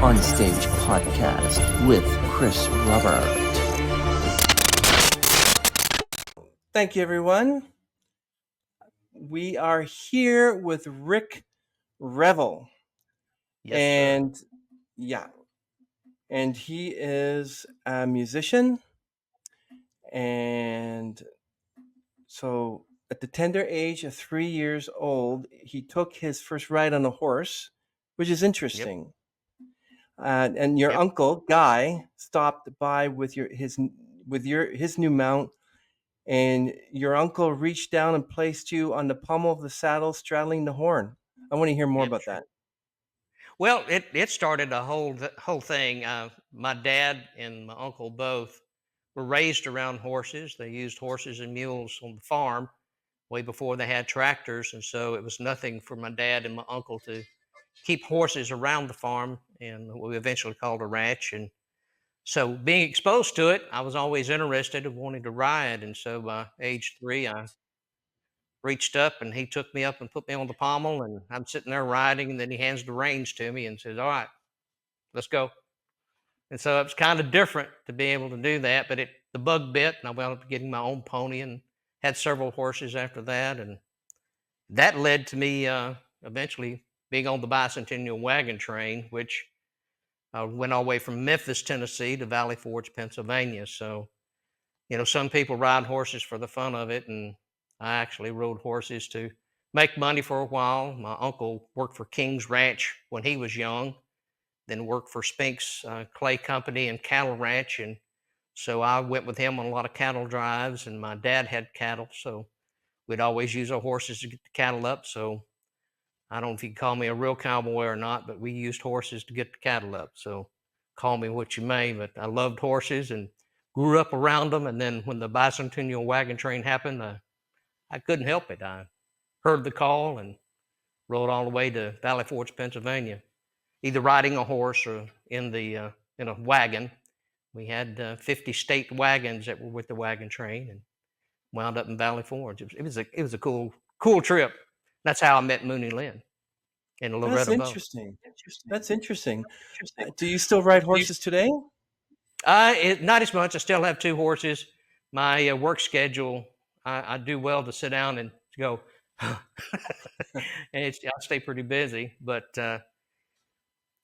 On Stage podcast with Chris Robert. Thank you, everyone. We are here with Rick Revel. Yes, sir. And he is a musician. And so at the tender age of 3 years old, he took his first ride on a horse, which is Yep. interesting. And your Yep. uncle Guy stopped by with his new mount, and your uncle reached down and placed you on the pommel of the saddle, straddling the horn. I want to hear more Yep. about Sure. that. Well, it started a whole thing. My dad and my uncle both were raised around horses. They used horses and mules on the farm way before they had tractors, and so it was nothing for my dad and my uncle to keep horses around the farm, and what we eventually called a ranch. And so, being exposed to it, I was always interested and wanting to ride. And so, by age 3, I reached up and he took me up and put me on the pommel, and I'm sitting there riding, and then he hands the reins to me and says, "All right, let's go." And so it was kind of different to be able to do that, but the bug bit, and I wound up getting my own pony and had several horses after that, and that led to me eventually being on the bicentennial wagon train, which went all the way from Memphis, Tennessee, to Valley Forge, Pennsylvania. So some people ride horses for the fun of it, and I actually rode horses to make money for a while. My uncle worked for King's Ranch when he was young, then worked for Spink's Clay Company and Cattle Ranch, and so I went with him on a lot of cattle drives. And my dad had cattle, so we'd always use our horses to get the cattle up. So I don't know if you can call me a real cowboy or not, but we used horses to get the cattle up. So call me what you may, but I loved horses and grew up around them. And then when the bicentennial wagon train happened, I couldn't help it. I heard the call and rode all the way to Valley Forge, Pennsylvania, either riding a horse or in a wagon. We had 50 state wagons that were with the wagon train, and wound up in Valley Forge. It was a cool trip. That's how I met Mooney Lynn and That's Loretta both. interesting. That's interesting. Do you still ride horses today? Not as much. I still have 2 horses. My work schedule, I do well to sit down and go, and I stay pretty busy. But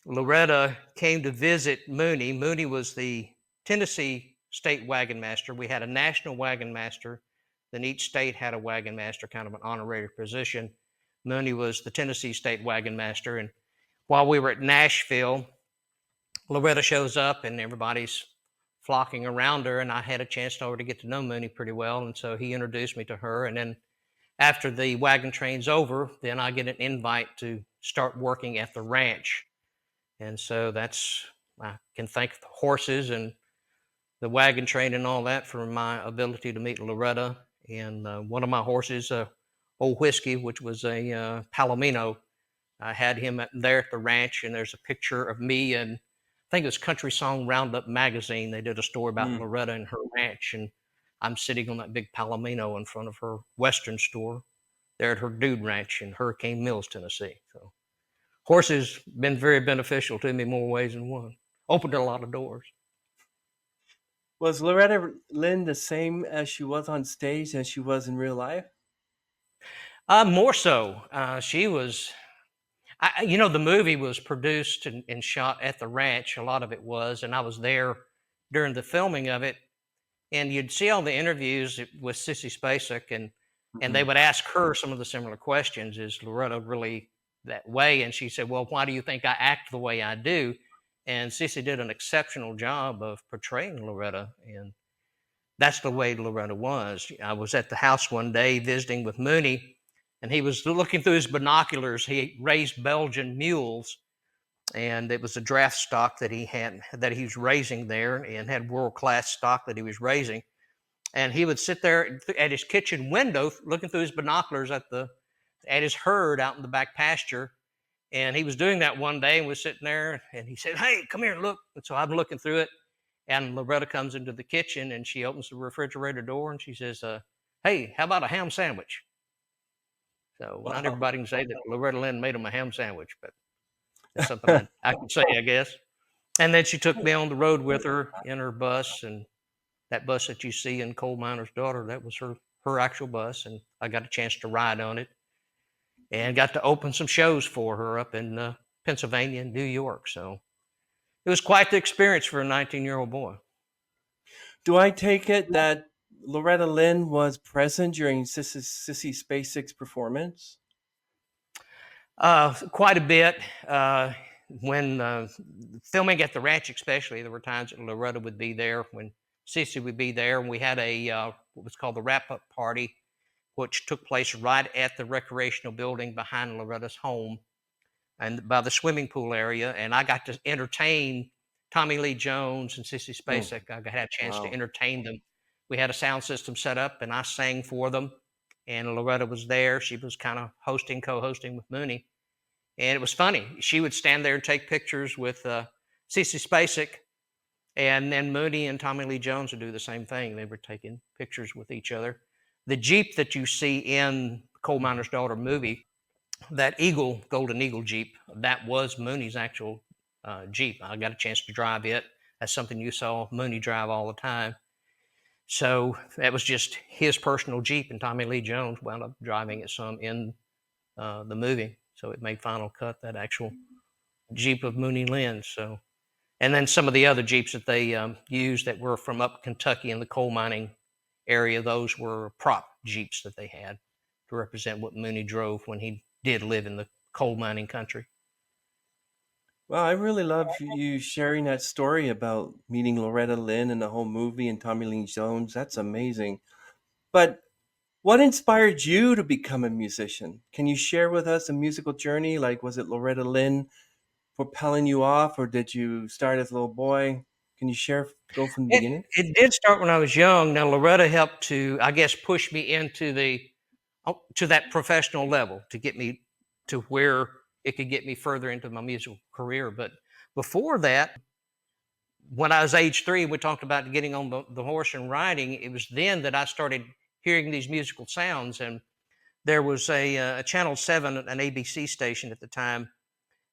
Loretta came to visit Mooney. Mooney was the Tennessee state wagon master. We had a national wagon master. Then each state had a wagon master, kind of an honorary position. Mooney was the Tennessee state wagon master. And while we were at Nashville, Loretta shows up and everybody's flocking around her. And I had a chance to get to know Mooney pretty well. And so he introduced me to her. And then after the wagon train's over, then I get an invite to start working at the ranch. And so I can thank the horses and the wagon train and all that for my ability to meet Loretta. And one of my horses, Old Whiskey, which was a Palomino, I had him there at the ranch, and there's a picture of me, and I think it was Country Song Roundup magazine. They did a story about Loretta and her ranch, and I'm sitting on that big Palomino in front of her Western store there at her dude ranch in Hurricane Mills, Tennessee. So horses been very beneficial to me more ways than one. Opened a lot of doors. Was Loretta Lynn the same as she was on stage as she was in real life? More so. She was, the movie was produced and shot at the ranch. A lot of it was, and I was there during the filming of it. And you'd see all the interviews with Sissy Spacek, and they would ask her some of the similar questions. Is Loretta really that way? And she said, "Well, why do you think I act the way I do?" And Sissy did an exceptional job of portraying Loretta, and that's the way Loretta was. I was at the house one day visiting with Mooney, and he was looking through his binoculars. He raised Belgian mules, and it was a draft stock that he was raising there, and had world-class stock that he was raising. And he would sit there at his kitchen window looking through his binoculars at his herd out in the back pasture. And he was doing that one day and was sitting there, and he said, "Hey, come here and look." And so I'm looking through it, and Loretta comes into the kitchen, and she opens the refrigerator door, and she says, "Hey, how about a ham sandwich?" So not everybody can say that Loretta Lynn made him a ham sandwich, but that's something I can say, I guess. And then she took me on the road with her in her bus, and that bus that you see in Coal Miner's Daughter, that was her actual bus, and I got a chance to ride on it and got to open some shows for her up in Pennsylvania and New York. So it was quite the experience for a 19-year-old boy. Do I take it that Loretta Lynn was present during Sissy Spacek's performance? Quite a bit. When filming at the ranch, especially, there were times that Loretta would be there, when Sissy would be there, and we had a what was called the wrap-up party, which took place right at the recreational building behind Loretta's home and by the swimming pool area. And I got to entertain Tommy Lee Jones and Sissy Hmm. Spacek. I had a chance to Wow. entertain them. We had a sound system set up, and I sang for them. And Loretta was there. She was kind of hosting, co-hosting with Mooney, and it was funny. She would stand there and take pictures with Cece Spacek, and then Mooney and Tommy Lee Jones would do the same thing. They were taking pictures with each other. The Jeep that you see in Coal Miner's Daughter movie, that Golden Eagle Jeep, that was Mooney's actual Jeep. I got a chance to drive it. That's something you saw Mooney drive all the time. So that was just his personal Jeep, and Tommy Lee Jones wound up driving it some in the movie. So it made final cut, that actual Jeep of Mooney Lynn. So, and then some of the other Jeeps that they used that were from up Kentucky in the coal mining area, those were prop Jeeps that they had to represent what Mooney drove when he did live in the coal mining country. Well, I really love you sharing that story about meeting Loretta Lynn and the whole movie and Tommy Lee Jones. That's amazing. But what inspired you to become a musician? Can you share with us a musical journey? Like, was it Loretta Lynn propelling you off, or did you start as a little boy? Can you share, go from the It beginning? it did start when I was young. Now Loretta helped to, I guess, push me into to that professional level to get me to where it could get me further into my musical career. But before that, when I was age 3, we talked about getting on the horse and riding. It was then that I started hearing these musical sounds, and there was a Channel 7, an ABC station at the time,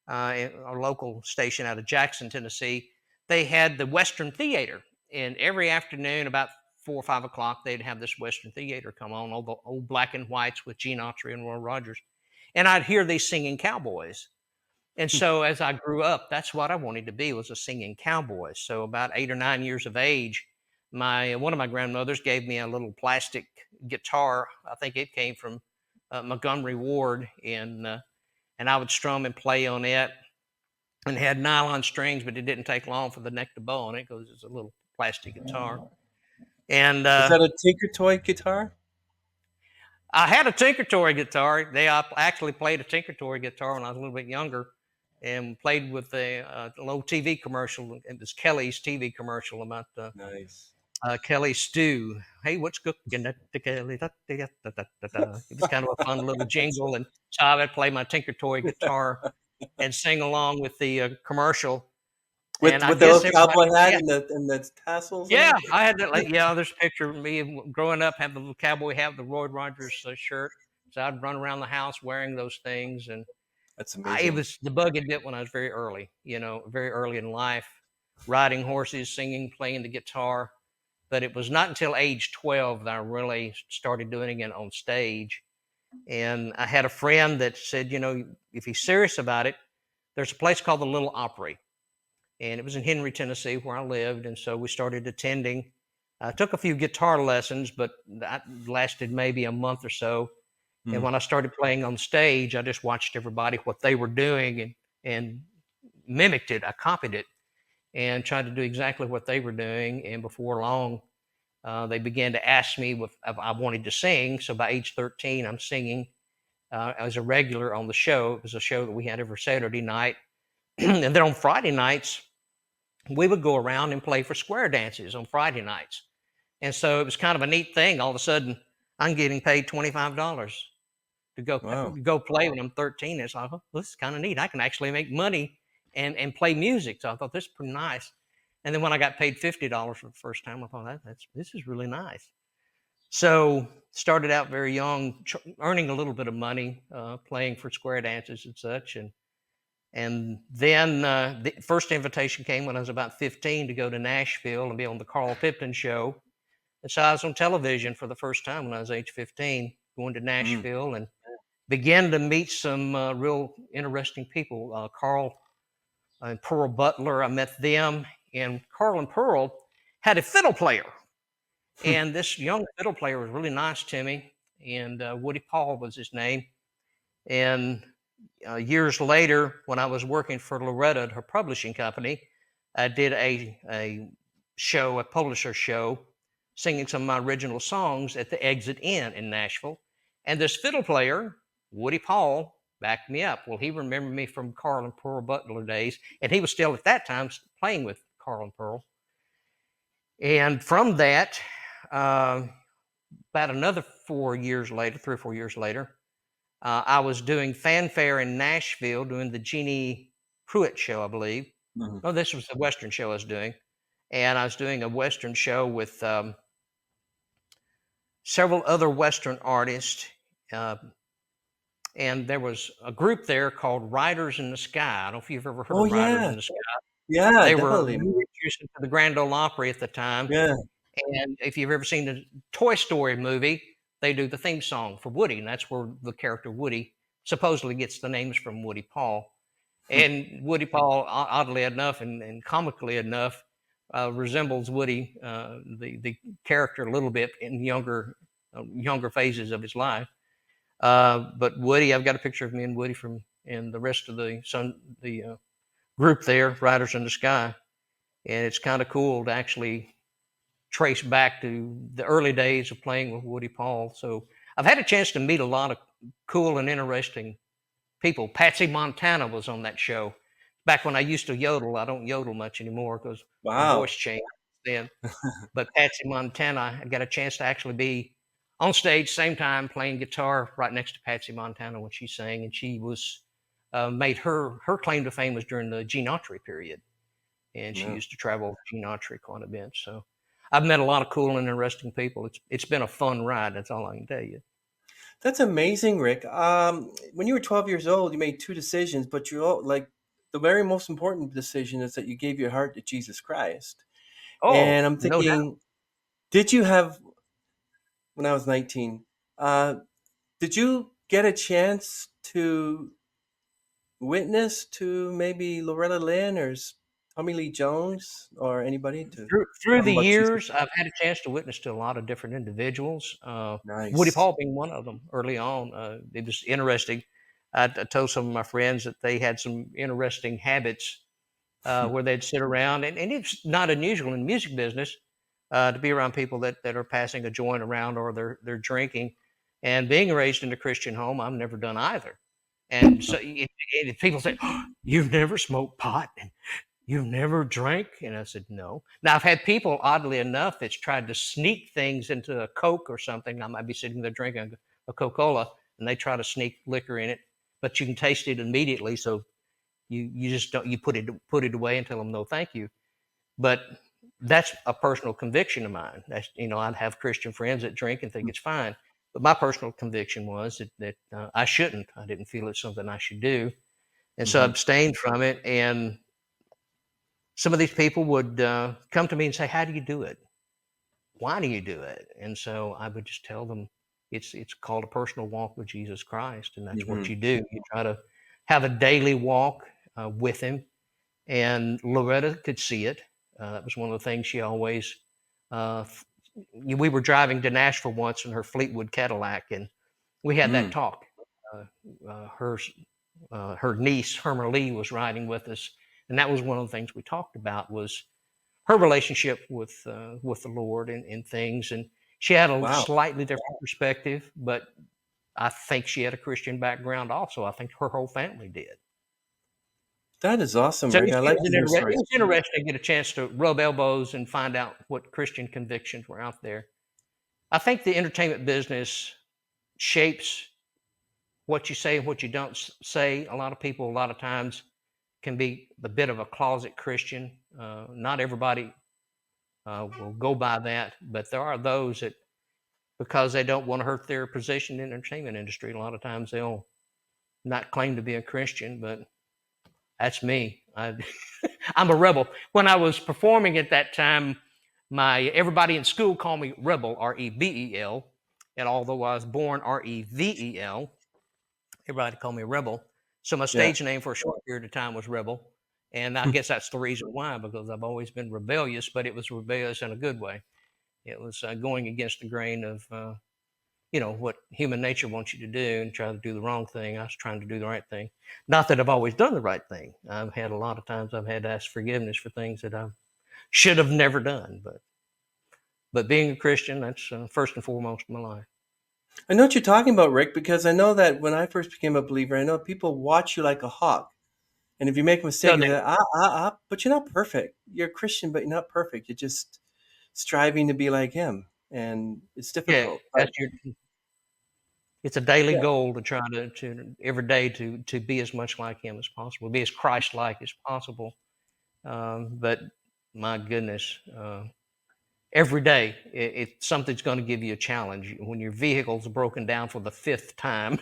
a local station out of Jackson, Tennessee. They had the Western Theater, and every afternoon about 4 or 5 o'clock, they'd have this Western Theater come on, all the old black and whites with Gene Autry and Roy Rogers, and I'd hear these singing cowboys. And so as I grew up, that's what I wanted to be, was a singing cowboy. So about 8 or 9 years of age, my one of my grandmothers gave me a little plastic guitar. I think it came from Montgomery Ward, and I would strum and play on it. And it had nylon strings, but it didn't take long for the neck to bow on it because it's a little plastic guitar. And Was that a Tinker Toy guitar? I had a Tinker Toy guitar. Actually played a Tinker Toy guitar when I was a little bit younger, and played with a little TV commercial. It was Kelly's TV commercial about Nice. Kelly Stew. Hey, what's cooking at the Kelly? Da, da, da, da, da, da. It was kind of a fun little jingle, and so I would play my Tinker Toy guitar and sing along with the commercial. And I With the guess little everybody, cowboy hat yeah, and the tassels on yeah, it? I had that. Like, yeah, there's a picture of me growing up, had the little cowboy hat, the Roy Rogers shirt. So I'd run around the house wearing those things, and That's it amazing. was the bug had bit when I was very early. Very early in life, riding horses, singing, playing the guitar. But it was not until age 12 that I really started doing it on stage. And I had a friend that said, if he's serious about it, there's a place called the Little Opry, and it was in Henry, Tennessee, where I lived. And so we started attending. I took a few guitar lessons, but that lasted maybe a month or so. And Hmm. when I started playing on stage, I just watched everybody what they were doing and mimicked it. I copied it and tried to do exactly what they were doing. And before long, they began to ask me if I wanted to sing. So by age 13, I'm singing as a regular on the show. It was a show that we had every Saturday night. And then on Friday nights, we would go around and play for square dances on Friday nights. And so it was kind of a neat thing. All of a sudden, I'm getting paid $25 to Wow. go play when I'm 13. And so I thought, well, this is kind of neat. I can actually make money and play music. So I thought this is pretty nice. And then when I got paid $50 for the first time, I thought this is really nice. So started out very young, earning a little bit of money, playing for square dances and such. And And then the first invitation came when I was about 15 to go to Nashville and be on the Carl Tipton show. And so I was on television for the first time when I was age 15, going to Mm. Nashville and began to meet some real interesting people. Carl and Pearl Butler, I met them. And Carl and Pearl had a fiddle player. And this young fiddle player was really nice to me. And Woody Paul was his name. And years later, when I was working for Loretta, her publishing company, I did a show, a publisher show, singing some of my original songs at the Exit Inn in Nashville. And this fiddle player, Woody Paul, backed me up. Well, he remembered me from Carl and Pearl Butler days, and he was still at that time playing with Carl and Pearl. And from that, uh, about another 4 years later, 3 or 4 years later, I was doing fanfare in Nashville, doing the Jeannie Pruitt show, I believe. Mhm. No, this was the Western show I was doing. And I was doing a Western show with several other Western artists. Uh, and there was a group there called Riders in the Sky. I don't know if you've ever heard Oh, of Riders yeah. in the Sky. Yeah, They were definitely. musicians for the Grand Ole Opry at the time. Yeah. And if you've ever seen the Toy Story movie, they do the theme song for Woody, and that's where the character Woody supposedly gets the names from Woody Paul. And Woody Paul, oddly enough and comically enough, resembles Woody, the character, a little bit in younger phases of his life. But Woody, I've got a picture of me and Woody from and the rest of the group there, Riders in the Sky, and it's kind of cool to actually trace back to the early days of playing with Woody Paul. So I've had a chance to meet a lot of cool and interesting people. Patsy Montana was on that show. Back when I used to yodel, I don't yodel much anymore because my voice Wow. changed then. But Patsy Montana, I got a chance to actually be on stage same time playing guitar right next to Patsy Montana when she sang, and she was made her claim to fame was during the Gene Autry period, and she Yeah. used to travel with Gene Autry quite a bit. So I've met a lot of cool and interesting people. It's been a fun ride. That's all I can tell you. That's amazing, Rick. When you were 12 years old, you made two decisions, but like the very most important decision is that you gave your heart to Jesus Christ. Oh, And I'm no doubt. thinking, did you have, when I was 19, uh, did you get a chance to witness to maybe Loretta Lynn or Tommy Lee Jones or anybody to Through tell them the about Jesus? years, I've had a chance to witness to a lot of different individuals. Woody Nice. Paul being one of them. Early on, it was interesting. I told some of my friends that they had some interesting habits where they'd sit around, and it's not unusual in the music business to be around people that are passing a joint around or they're drinking. And being raised in a Christian home, I've never done either. And so if people say, oh, "You've never smoked pot," "You've never drank?" And I said, "No." Now, I've had people, oddly enough, that's tried to sneak things into a Coke or something. I might be sitting there drinking a Coca Cola, and they try to sneak liquor in it, but you can taste it immediately. So you just don't, you put it away and tell them no, thank you. But that's a personal conviction of mine. That's, I'd have Christian friends that drink and think it's fine. But my personal conviction was that I shouldn't. I didn't feel it's something I should do. And so I Hmm. abstained from it. And some of these people would come to me and say, "How do you do it? Why do you do it?" And so I would just tell them, it's called a personal walk with Jesus Christ, and that's what Hmm. you do. You try to have a daily walk with Him. And Loretta could see it. That was one of the things she always. Uh, we were driving to Nashville once in her Fleetwood Cadillac, and we had that Mm. talk. Uh, her niece Herma Lee was riding with us, and that was one of the things we talked about was her relationship with the Lord and things. And she had a Wow. slightly different perspective, but I think she had a Christian background also. I think her whole family did. That is awesome, So Rick. I like to hear it stories. was interesting to get a chance to rub elbows and find out what Christian convictions were out there. I think the entertainment business shapes what you say and what you don't say. A lot of people, a lot of times, can be a bit of a closet Christian. Not everybody will go by that, but there are those that, because they don't want to hurt their position in the entertainment industry, a lot of times they'll not claim to be a Christian, but That's me. I'm a rebel. When I was performing at that time, my everybody in school called me Rebel, Rebel, and although I was born Revel, everybody called me Rebel. So my Yeah. stage name for a short period of time was Rebel, and I guess that's the reason why, because I've always been rebellious, but it was rebellious in a good way. It was going against the grain of what human nature wants you to do and try to do the wrong thing. I was trying to do the right thing. Not that I've always done the right thing. I've had a lot of times I've had to ask forgiveness for things that I should have never done. But being a Christian, that's first and foremost in my life. I know what you're talking about, Rick, because I know that when I first became a believer, I know people watch you like a hawk. And if you make a So mistake, they, they're like, but you're not perfect. You're a Christian, but you're not perfect. You're just striving to be like him. And it's yeah, difficult. But that's your. It's a daily yeah, goal to try to every day to be as much like Him as possible, be as Christ-like as possible. But my goodness, every day something's going to give you a challenge. When your vehicle's broken down for the fifth time,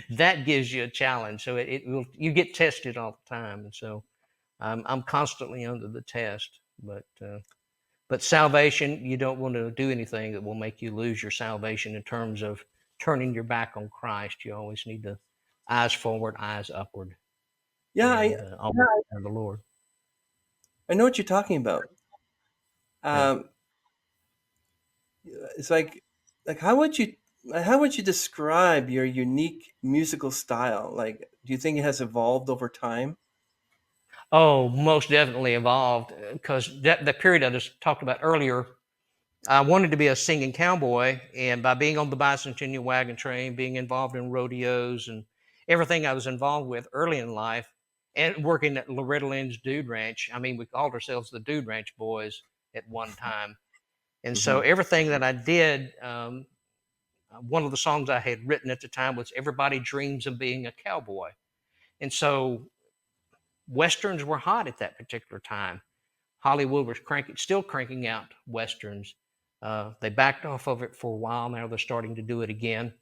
that gives you a challenge. So you get tested all the time, and so I'm constantly under the test. But salvation, you don't want to do anything that will make you lose your salvation in terms of turning your back on Christ. You always need to eyes forward, eyes upward, yeah, and always serve the Lord. I know what you're talking about. Yeah. Um, it's like how would you describe your unique musical style? Like, do you think it has evolved over time? Oh, most definitely evolved because that the period I just talked about earlier. I wanted to be a singing cowboy, and by being on the bicentennial wagon train, being involved in rodeos and everything I was involved with early in life, and working at Loretta Lynn's Dude Ranch. I mean, we called ourselves the Dude Ranch Boys at one time, and so Hmm. everything that I did. One of the songs I had written at the time was "Everybody Dreams of Being a Cowboy," and so westerns were hot at that particular time. Hollywood was still cranking out westerns. They backed off of it for a while. Now they're starting to do it again.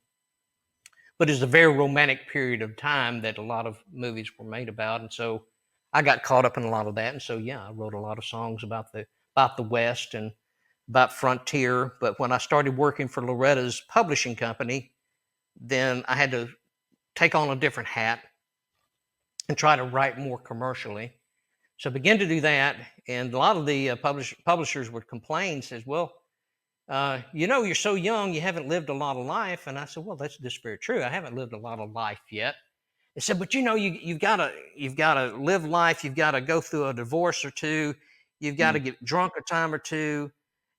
But it's a very romantic period of time that a lot of movies were made about, and so I got caught up in a lot of that. And so yeah, I wrote a lot of songs about the West and about frontier. But when I started working for Loretta's publishing company, then I had to take on a different hat and try to write more commercially. So I began to do that, and a lot of the publishers would complain, says, "Well, you're so young, you haven't lived a lot of life." And I said, "Well, that's just very true. I haven't lived a lot of life yet." They said, "But you've got to live life. You've got to go through a divorce or two. You've got to Mm. get drunk a time or two,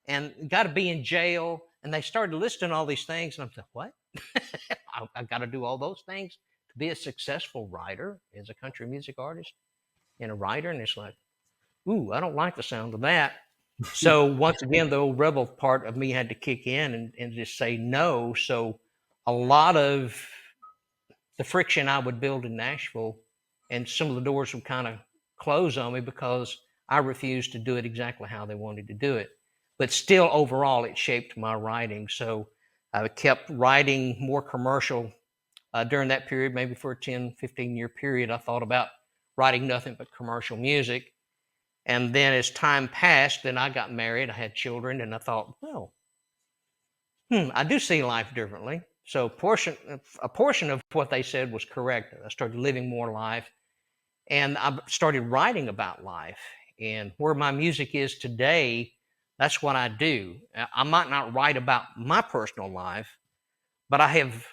and got to be in jail." And they started listing all these things, and I'm like, "What? I got to do all those things to be a successful writer as a country music artist and a writer?" And it's like, ooh, I don't like the sound of that. So once again, the old rebel part of me had to kick in and just say no. So a lot of the friction I would build in Nashville and some of the doors would kind of close on me because I refused to do it exactly how they wanted to do it. But still, overall, it shaped my writing. So I kept writing more commercial during that period, maybe for a 10, 15-year period. I thought about writing nothing but commercial music. And then as time passed, then I got married, I had children, and I thought, well, I do see life differently. So a portion of what they said was correct. I started living more life, and I started writing about life. And where my music is today, that's what I do. I might not write about my personal life, but I have,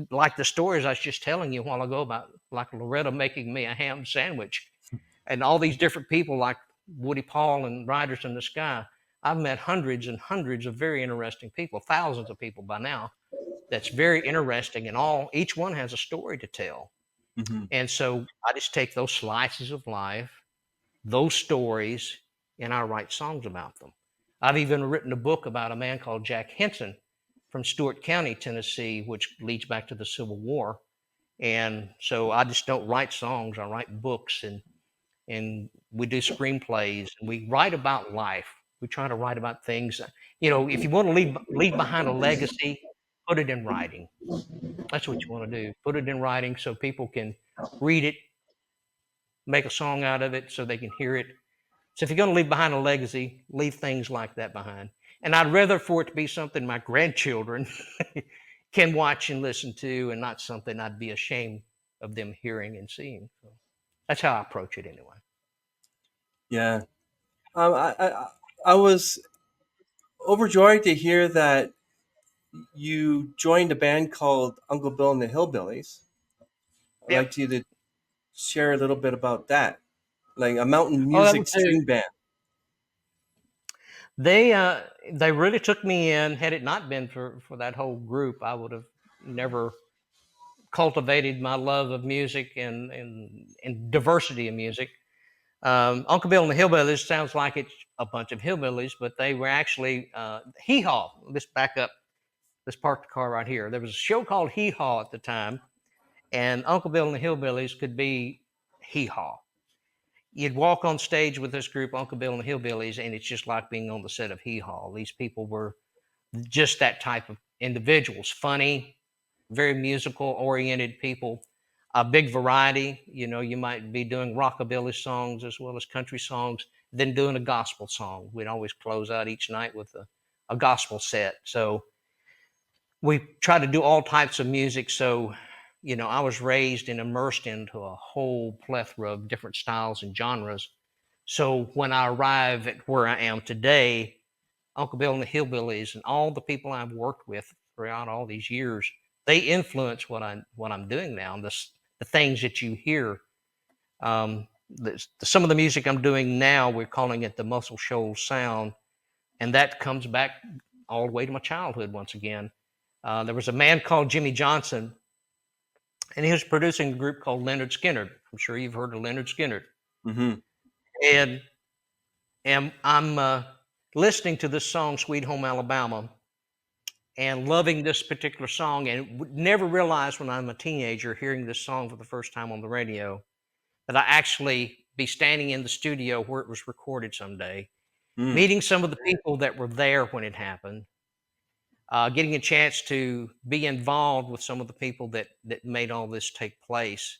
like the stories I was just telling you a while ago about, like Loretta making me a ham sandwich and all these different people like Woody Paul and Riders in the Sky. I've met hundreds and hundreds of very interesting people, thousands of people by now. That's very interesting, and each one has a story to tell. Hmm. And so I just take those slices of life, those stories, and I write songs about them. I've even written a book about a man called Jack Henson from Stewart County, Tennessee, which leads back to the Civil War. And so I just don't write songs; I write books, and we do screenplays and we write about life. We try to write about things. If you want to leave behind a legacy, put it in writing. That's what you want to do. Put it in writing so people can read it make a song out of it so they can hear it. So if you're going to leave behind a legacy, leave things like that behind. And I'd rather for it to be something my grandchildren can watch and listen to, and not something I'd be ashamed of them hearing and seeing. So that's how I approach it anyway. Yeah. Um, I, I I was overjoyed to hear that you joined a band called Uncle Bill and the Hillbillies. I'd Yep. like you to share a little bit about that, like a mountain Oh, that music was it. string band. They really took me in. Had it not been for that whole group, I would have never cultivated my love of music and diversity of music. Uncle Bill and the Hillbillies sounds like it's a bunch of hillbillies, but they were actually Hee Haw. Let's back up. Let's park the car right here. There was a show called Hee Haw at the time, and Uncle Bill and the Hillbillies could be Hee Haw. You'd walk on stage with this group, Uncle Bill and the Hillbillies, and it's just like being on the set of Hee Haw. These people were just that type of individuals, funny, very musical oriented people, a big variety. You know, you might be doing rockabilly songs as well as country songs, then doing a gospel song. We'd always close out each night with a gospel set. So we try to do all types of music. So, you know, I was raised and immersed into a whole plethora of different styles and genres. So when I arrive at where I am today, Uncle Bill and the Hillbillies and all the people I've worked with throughout all these years, they influence what I'm doing now. The things that you hear, some of the music I'm doing now, we're calling it the Muscle Shoals sound, and that comes back all the way to my childhood once again. There was a man called Jimmy Johnson, and he was producing a group called Leonard Skinner. I'm sure you've heard of Leonard Skinner. Hmm. And I'm listening to this song, Sweet Home Alabama, and loving this particular song, and would never realize when I'm a teenager hearing this song for the first time on the radio that I actually be standing in the studio where it was recorded someday, Mm. meeting some of the people that were there when it happened, getting a chance to be involved with some of the people that made all this take place.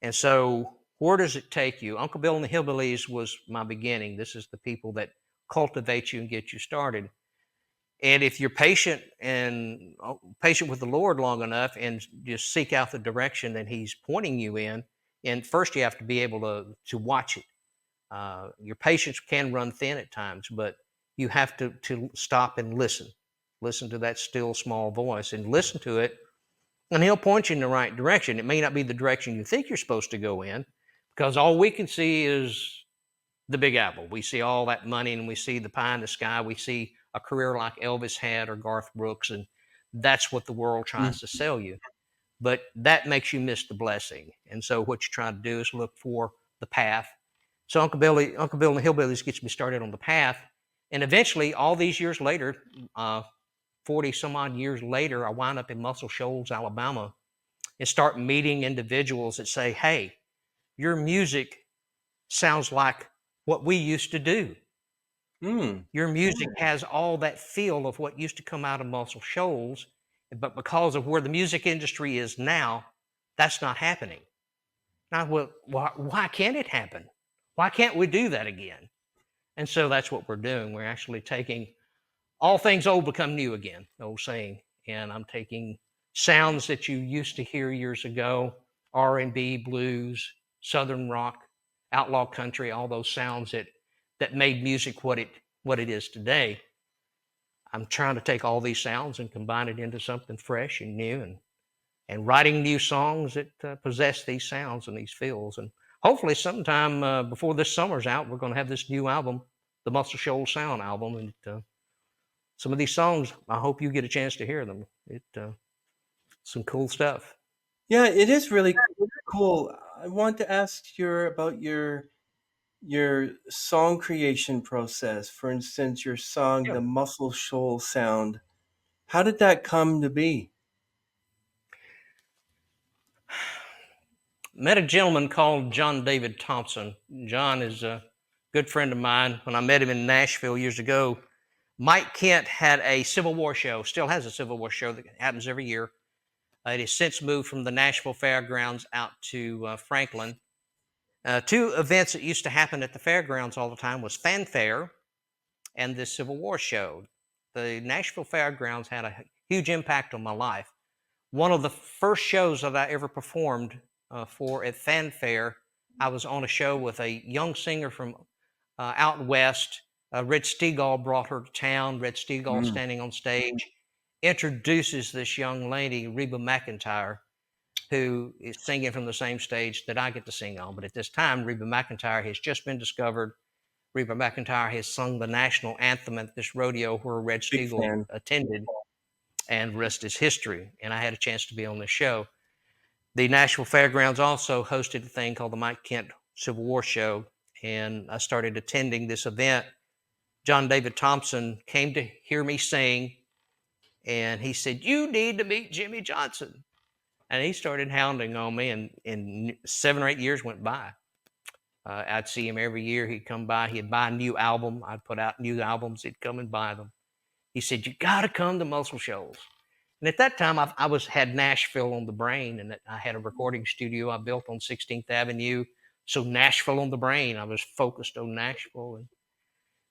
And so, where does it take you? Uncle Bill and the Hillbillies was my beginning. This is the people that cultivate you and get you started. And if you're patient and patient with the Lord long enough and just seek out the direction that He's pointing you in, and first you have to be able to watch it. Your patience can run thin at times, but you have to stop and listen to that still small voice and listen to it, and He'll point you in the right direction. It may not be the direction you think you're supposed to go in, because all we can see is the Big Apple. We see all that money and we see the pie in the sky. We see a career like Elvis had or Garth Brooks, and that's what the world Mm. tries to sell you. But that makes you miss the blessing. And so what you try to do is look for the path. So Uncle Bill and the Hillbillies gets me started on the path. And eventually, all these years later, 40 some odd years later, I wind up in Muscle Shoals, Alabama, and start meeting individuals that say, hey, your music sounds like what we used to do. Mm. Your music has all that feel of what used to come out of Muscle Shoals, but because of where the music industry is now, that's not happening. Now, well, why can't it happen? Why can't we do that again? And so that's what we're doing. We're actually taking all things old become new again, the old saying. And I'm taking sounds that you used to hear years ago, R&B, blues, southern rock, outlaw country, all those sounds that made music what it is today. I'm trying to take all these sounds and combine it into something fresh and new, and writing new songs that possess these sounds and these feels. And hopefully, sometime before this summer's out, we're going to have this new album, the Muscle Shoals Sound album. And some of these songs, I hope you get a chance to hear them. Some cool stuff. Yeah, it is really cool. I want to ask about your song creation process. For instance, your song, Yeah. "The Muscle Shoal Sound." How did that come to be? Met a gentleman called John David Thompson. John is a good friend of mine. When I met him in Nashville years ago, Mike Kent had a Civil War show, still has a Civil War show that happens every year. It has since moved from the Nashville Fairgrounds out to Franklin. Two events that used to happen at the fairgrounds all the time was fanfare and the Civil War show. The Nashville Fairgrounds had a huge impact on my life. One of the first shows that I ever performed for at fanfare, I was on a show with a young singer from out west. Red Steagall brought her to town. Red Steagall Mm. standing on stage introduces this young lady, Reba McEntire, who is singing from the same stage that I get to sing on. But at this time, Reba McEntire has just been discovered. Reba McEntire has sung the national anthem at this rodeo where Red Big Steagall fan. attended, and the rest is history. And I had a chance to be on this show. The Nashville Fairgrounds also hosted a thing called the Mike Kent Civil War Show, and I started attending this event. John David Thompson came to hear me sing, and he said, "You need to meet Jimmy Johnson." And he started hounding on me, and 7 or 8 years went by. I'd see him every year. He'd come by. He'd buy a new album. I'd put out new albums. He'd come and buy them. He said, "You got to come to Muscle Shoals." And at that time, I was had Nashville on the brain, and I had a recording studio I built on 16th Avenue. So Nashville on the brain. I was focused on Nashville,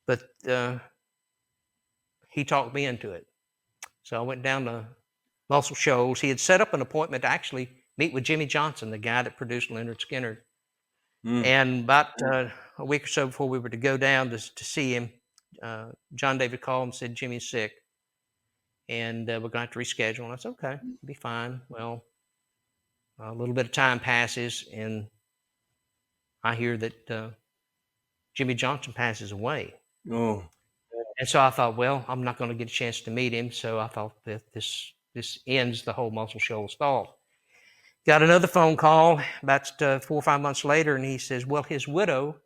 but he talked me into it. So I went down to Muscle Shoals. He had set up an appointment to actually meet with Jimmy Johnson, the guy that produced Leonard Skinner. Mm. And about a week or so before we were to go down to see him, John David called and said, "Jimmy's sick, and we're going to have to reschedule." And I said, "Okay, be fine." Well, a little bit of time passes, and I hear that Jimmy Johnson passes away. Oh. And so I thought, well, I'm not going to get a chance to meet him. So I thought that this ends the whole Muscle Shoals thought. Got another phone call about 4 or 5 months later, and he says, "Well, his widow,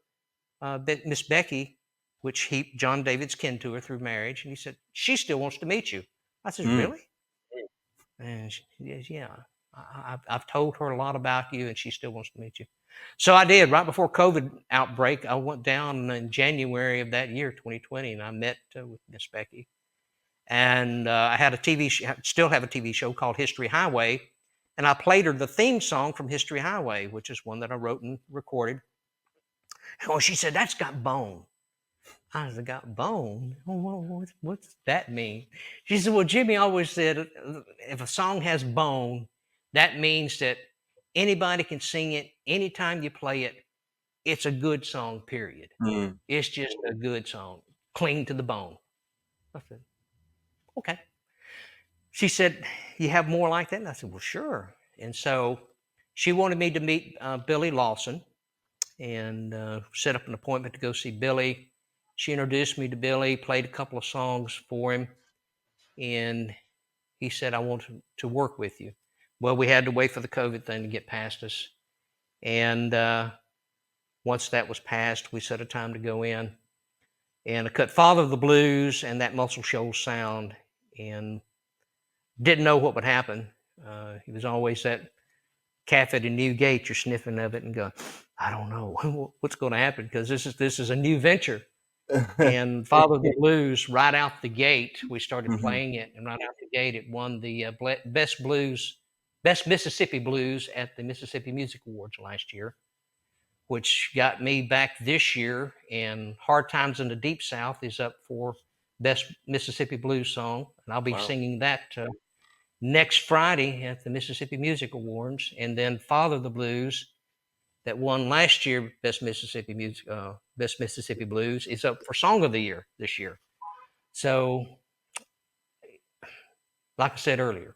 Miss Becky, which John David's kin to her through marriage," and he said, "She still wants to meet you." I said, Mm. "Really?" And she says, "Yeah, I've told her a lot about you, and she still wants to meet you." So I did. Right before COVID outbreak, I went down in January of that year, 2020, and I met with Miss Becky. And I had a still have a TV show called History Highway, and I played her the theme song from History Highway, which is one that I wrote and recorded. Oh, she said, "That's got bone." I said, "Got bone? What's that mean?" She said, "Well, Jimmy always said if a song has bone, that means that anybody can sing it anytime you play it. It's a good song, period. Mm. It's just a good song, clean to the bone." I said, "Okay." She said, "You have more like that?" And I said, "Well, sure." And so she wanted me to meet Billy Lawson and set up an appointment to go see Billy. She introduced me to Billy, played a couple of songs for him, and he said, "I want to work with you." Well, we had to wait for the COVID thing to get past us. And once that was passed, we set a time to go in. And I cut Father of the Blues and that Muscle Shoals sound, and didn't know what would happen. He was always that calf at a new gate. You're sniffing of it and going, "I don't know what's going to happen because this is a new venture." And Father of the Blues, right out the gate, we started Mhm. playing it, and right out the gate, it won the best Mississippi blues at the Mississippi Music Awards last year, which got me back this year. And Hard Times in the Deep South is up for best Mississippi blues song, and I'll be Wow. singing that next Friday at the Mississippi Music Awards. And then Father of the Blues, that won last year best Mississippi blues, is up for Song of the Year this year. So, like I said earlier,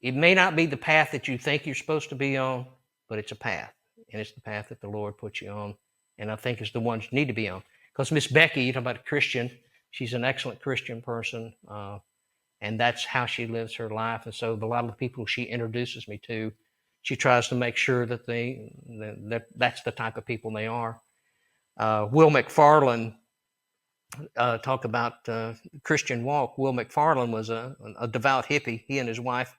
it may not be the path that you think you're supposed to be on, but it's a path, and it's the path that the Lord put you on, and I think it's the one you need to be on. Because Miss Becky, you talk about a Christian, she's an excellent Christian person, and that's how she lives her life. And so, a lot of the people she introduces me to, she tries to make sure that that's the type of people they are. Will McFarland, talk about Christian walk. Will McFarland was a devout hippie. He and his wife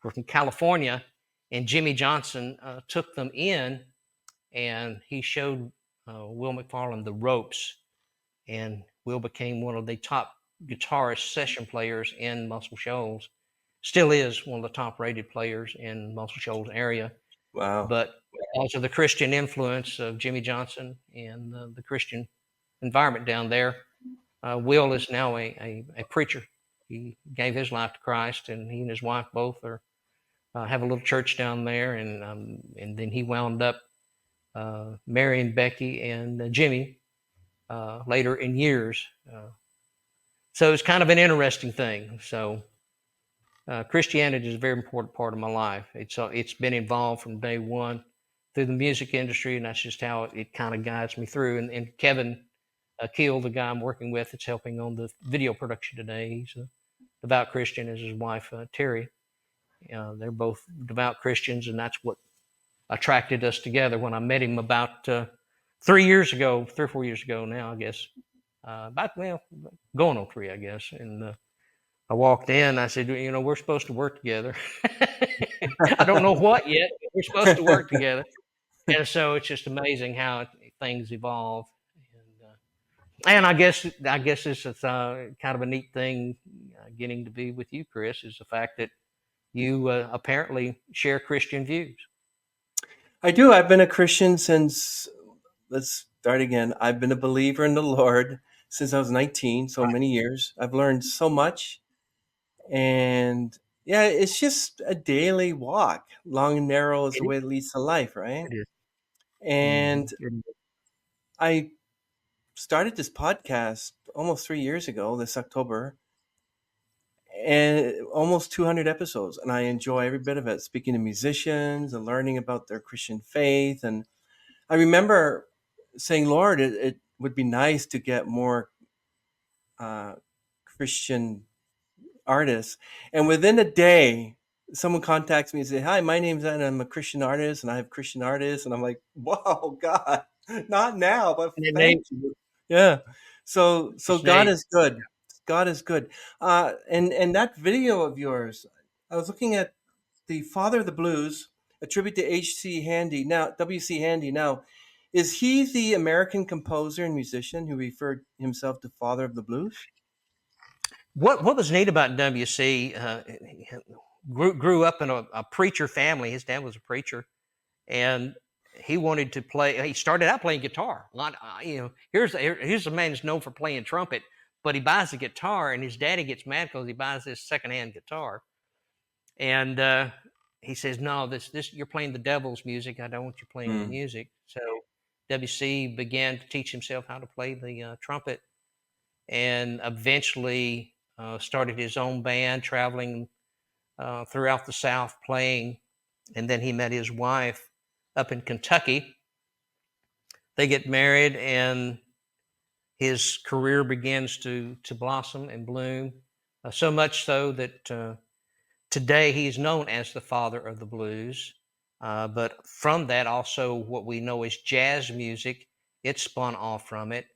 were from California, and Jimmy Johnson took them in, and he showed Will McFarland the ropes, and Will became one of the top guitarist session players in Muscle Shoals. Still is one of the top rated players in Muscle Shoals area. Wow. but because of the Christian influence of Jimmy Johnson and the Christian environment down there, Will is now a preacher. He gave his life to Christ, and he and his wife both are have a little church down there, and then he wound up marrying Becky and Jimmy later in years. So it's kind of an interesting thing. So Christianity is a very important part of my life. It's been involved from day one through the music industry, and that's just how it kind of guides me through. And Kevin Keel, the guy I'm working with, that's helping on the video production today, he's a devout Christian, as his wife Terry. They're both devout Christians, and that's what attracted us together. When I met him about 3 years ago, 3 or 4 years ago now, I guess. About well, going on three, I guess. And I walked in. I said, we're supposed to work together. I don't know what yet. But we're supposed to work together, and so it's just amazing how things evolve. And I guess this is kind of a neat thing. Getting to be with you, Chris, is the fact that you apparently share Christian views. I do. I've been a Christian since, let's start again. I've been a believer in the Lord since I was 19, so Right. many years. I've learned so much. And yeah, it's just a daily walk. Long and narrow is It the is. way that leads to life, right? It is. And Mhm. I started this podcast almost 3 years ago, this October, and almost 200 episodes. And I enjoy every bit of it, speaking to musicians and learning about their Christian faith. And I remember saying, Lord, it would be nice to get more uh, Christian artists. And within a day, someone contacts me and say, "Hi, my name's Ed. I'm a Christian artist, and I have Christian artists." And I'm like, "Whoa, God, not now, but And thank you." Yeah. So it's God Nate. is good. God is good. And that video of yours, I was looking at the Father of the Blues, a tribute to H.C. Handy. Now, W.C. Handy. Now, is he the American composer and musician who referred himself to Father of the Blues? What was neat about WC? He grew up in a preacher family. His dad was a preacher, and he wanted to play. He started out playing guitar. Here's a man who's known for playing trumpet, but he buys a guitar, and his daddy gets mad because he buys this secondhand guitar, and he says, "No, this you're playing the devil's music. I don't want you playing the Hmm. music." So WC began to teach himself how to play the trumpet, and eventually started his own band, traveling throughout the South playing. And then he met his wife up in Kentucky. They get married, and his career begins to blossom and bloom. So much so that today he's known as the father of the blues. But from that, also what we know as jazz music, it spun off from it.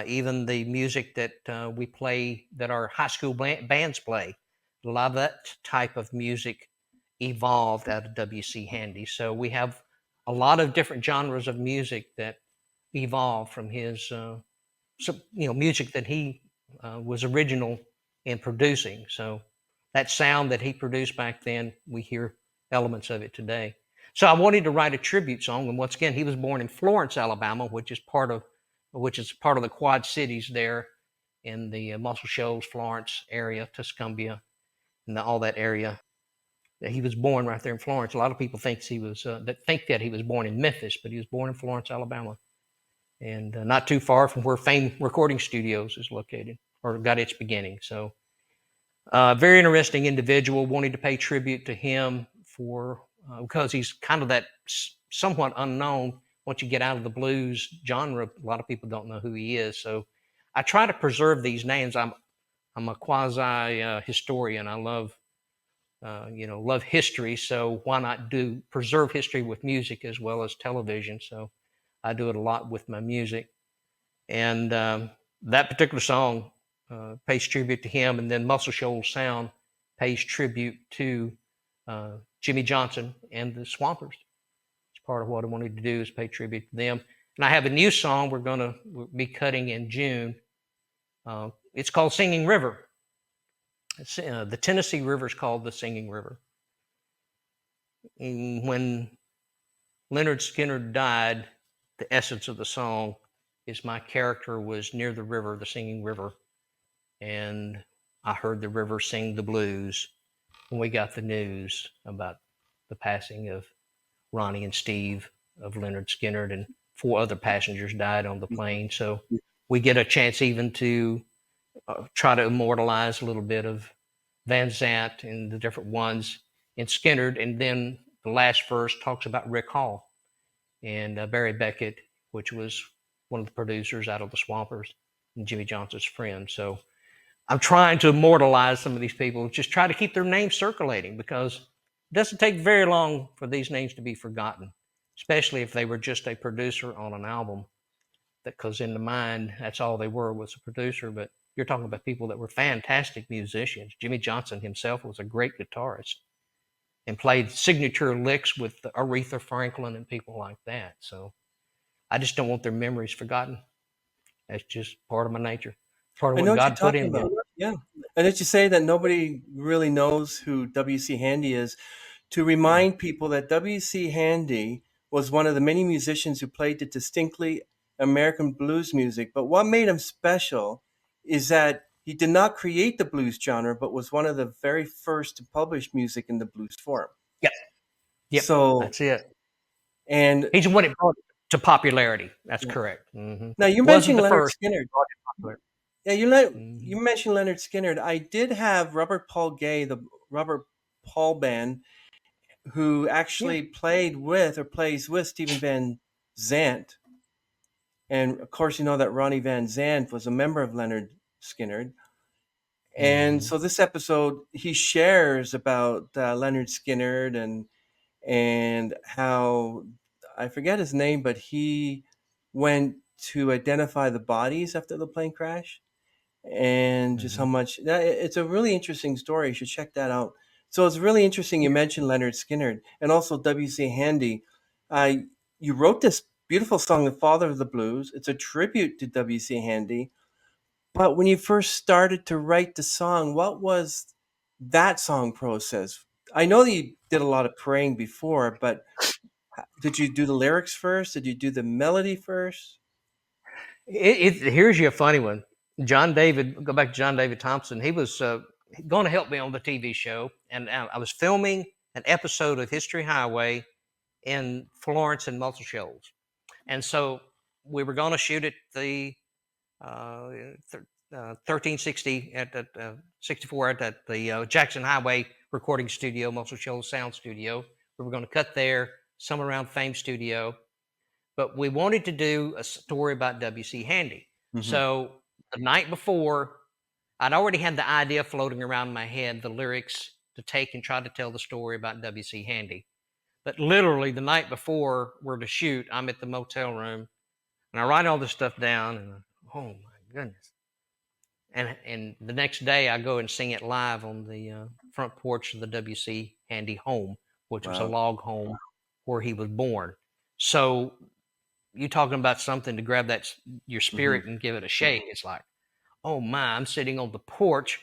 Even the music that we play, that our high school bands play, a lot of that type of music evolved out of W.C. Handy. So we have a lot of different genres of music that evolved from his music that he was original in producing. So that sound that he produced back then, we hear elements of it today. So I wanted to write a tribute song, and once again, he was born in Florence, Alabama, which is part of the Quad Cities there in the Muscle Shoals, Florence area, Tuscumbia, and all that area. He was born right there in Florence. A lot of people think that he was born in Memphis, but he was born in Florence, Alabama, and not too far from where Fame Recording Studios is located or got its beginning. So, very interesting individual. Wanted to pay tribute to him for because he's kind of that somewhat unknown. Once you get out of the blues genre, a lot of people don't know who he is. So, I try to preserve these names. I'm a quasi historian. I love history. So why not do preserve history with music as well as television? So I do it a lot with my music. And that particular song pays tribute to him, and then Muscle Shoals Sound pays tribute to Jimmy Johnson and the Swampers. It's part of what I wanted to do is pay tribute to them. And I have a new song we'll be cutting in June. It's called Singing River. The Tennessee River is called the Singing River. And when Leonard Skinner died, the essence of the song is my character was near the river, the singing river, and I heard the river sing the blues when we got the news about the passing of Ronnie and Steve, of Leonard Skinner, and 4 other passengers died on the plane. So we get a chance even to try to immortalize a little bit of Van Zant and the different ones in Skinner. And then the last verse talks about Rick Hall and Barry Beckett, which was one of the producers out of the Swampers and Jimmy Johnson's friend. So I'm trying to immortalize some of these people, just try to keep their names circulating, because it doesn't take very long for these names to be forgotten, especially if they were just a producer on an album. Because in the mind, that's all they were, was a producer. But you're talking about people that were fantastic musicians. Jimmy Johnson himself was a great guitarist and played signature licks with Aretha Franklin and people like that. So I just don't want their memories forgotten. That's just part of my nature, part of I know what what you're God put talking in me. about. Yeah. And as you say that nobody really knows who W.C. Handy is, to Yeah. remind people that W.C. Handy was one of the many musicians who played the distinctly American blues music. But what made him special is that he did not create the blues genre, but was one of the very first to publish music in the blues form. Yep. Yep. So, That's it. and He's the one that brought it to popularity. That's yeah. correct. Mm-hmm. Now you Wasn't mentioned the Leonard first, Skinner. brought it popular. Yeah, Mm-hmm. you mentioned Leonard Skinner. I did have Robert Paul Gay, the Robert Paul band, who Yeah. actually played with or plays with Stephen Van Zandt. And of course, you know that Ronnie Van Zandt was a member of Leonard Skinner. And Mm-hmm. so this episode, he shares about Leonard Skinner and how I forget his name, but he went to identify the bodies after the plane crash, and just how Mm-hmm. much it's a really interesting story. You should check that out. So it's really interesting you Yeah. mentioned Leonard Skinner and also W.C. Handy. Uh, you wrote this beautiful song, "The Father of the Blues." It's a tribute to W.C. Handy. But when you first started to write the song, what was that song process? I know that you did a lot of praying before, but did you do the lyrics first? Did you do the melody first? Here's you a funny one. John David, go back to John David Thompson. He was going to help me on the TV show, and I was filming an episode of History Highway in Florence and Muscle Shoals, and so we were going to shoot at the uh, 1360 at that 64 at the Jackson Highway recording studio, Muscle Shoals Sound Studio. We were going to cut there, some around Fame Studio, but we wanted to do a story about W.C. Handy. Hmm. So the night before, I'd already had the idea floating around in my head, the lyrics to take and try to tell the story about W.C. Handy. But literally the night before we're to shoot, I'm at the motel room and I write all this stuff down, and oh my goodness. And the next day I go and sing it live on the front porch of the W.C. Handy home, which was a Wow. log home where he was born. So you talking about something to grab that your Hmm. spirit and give it a shake. It's like, oh my, I'm sitting on the porch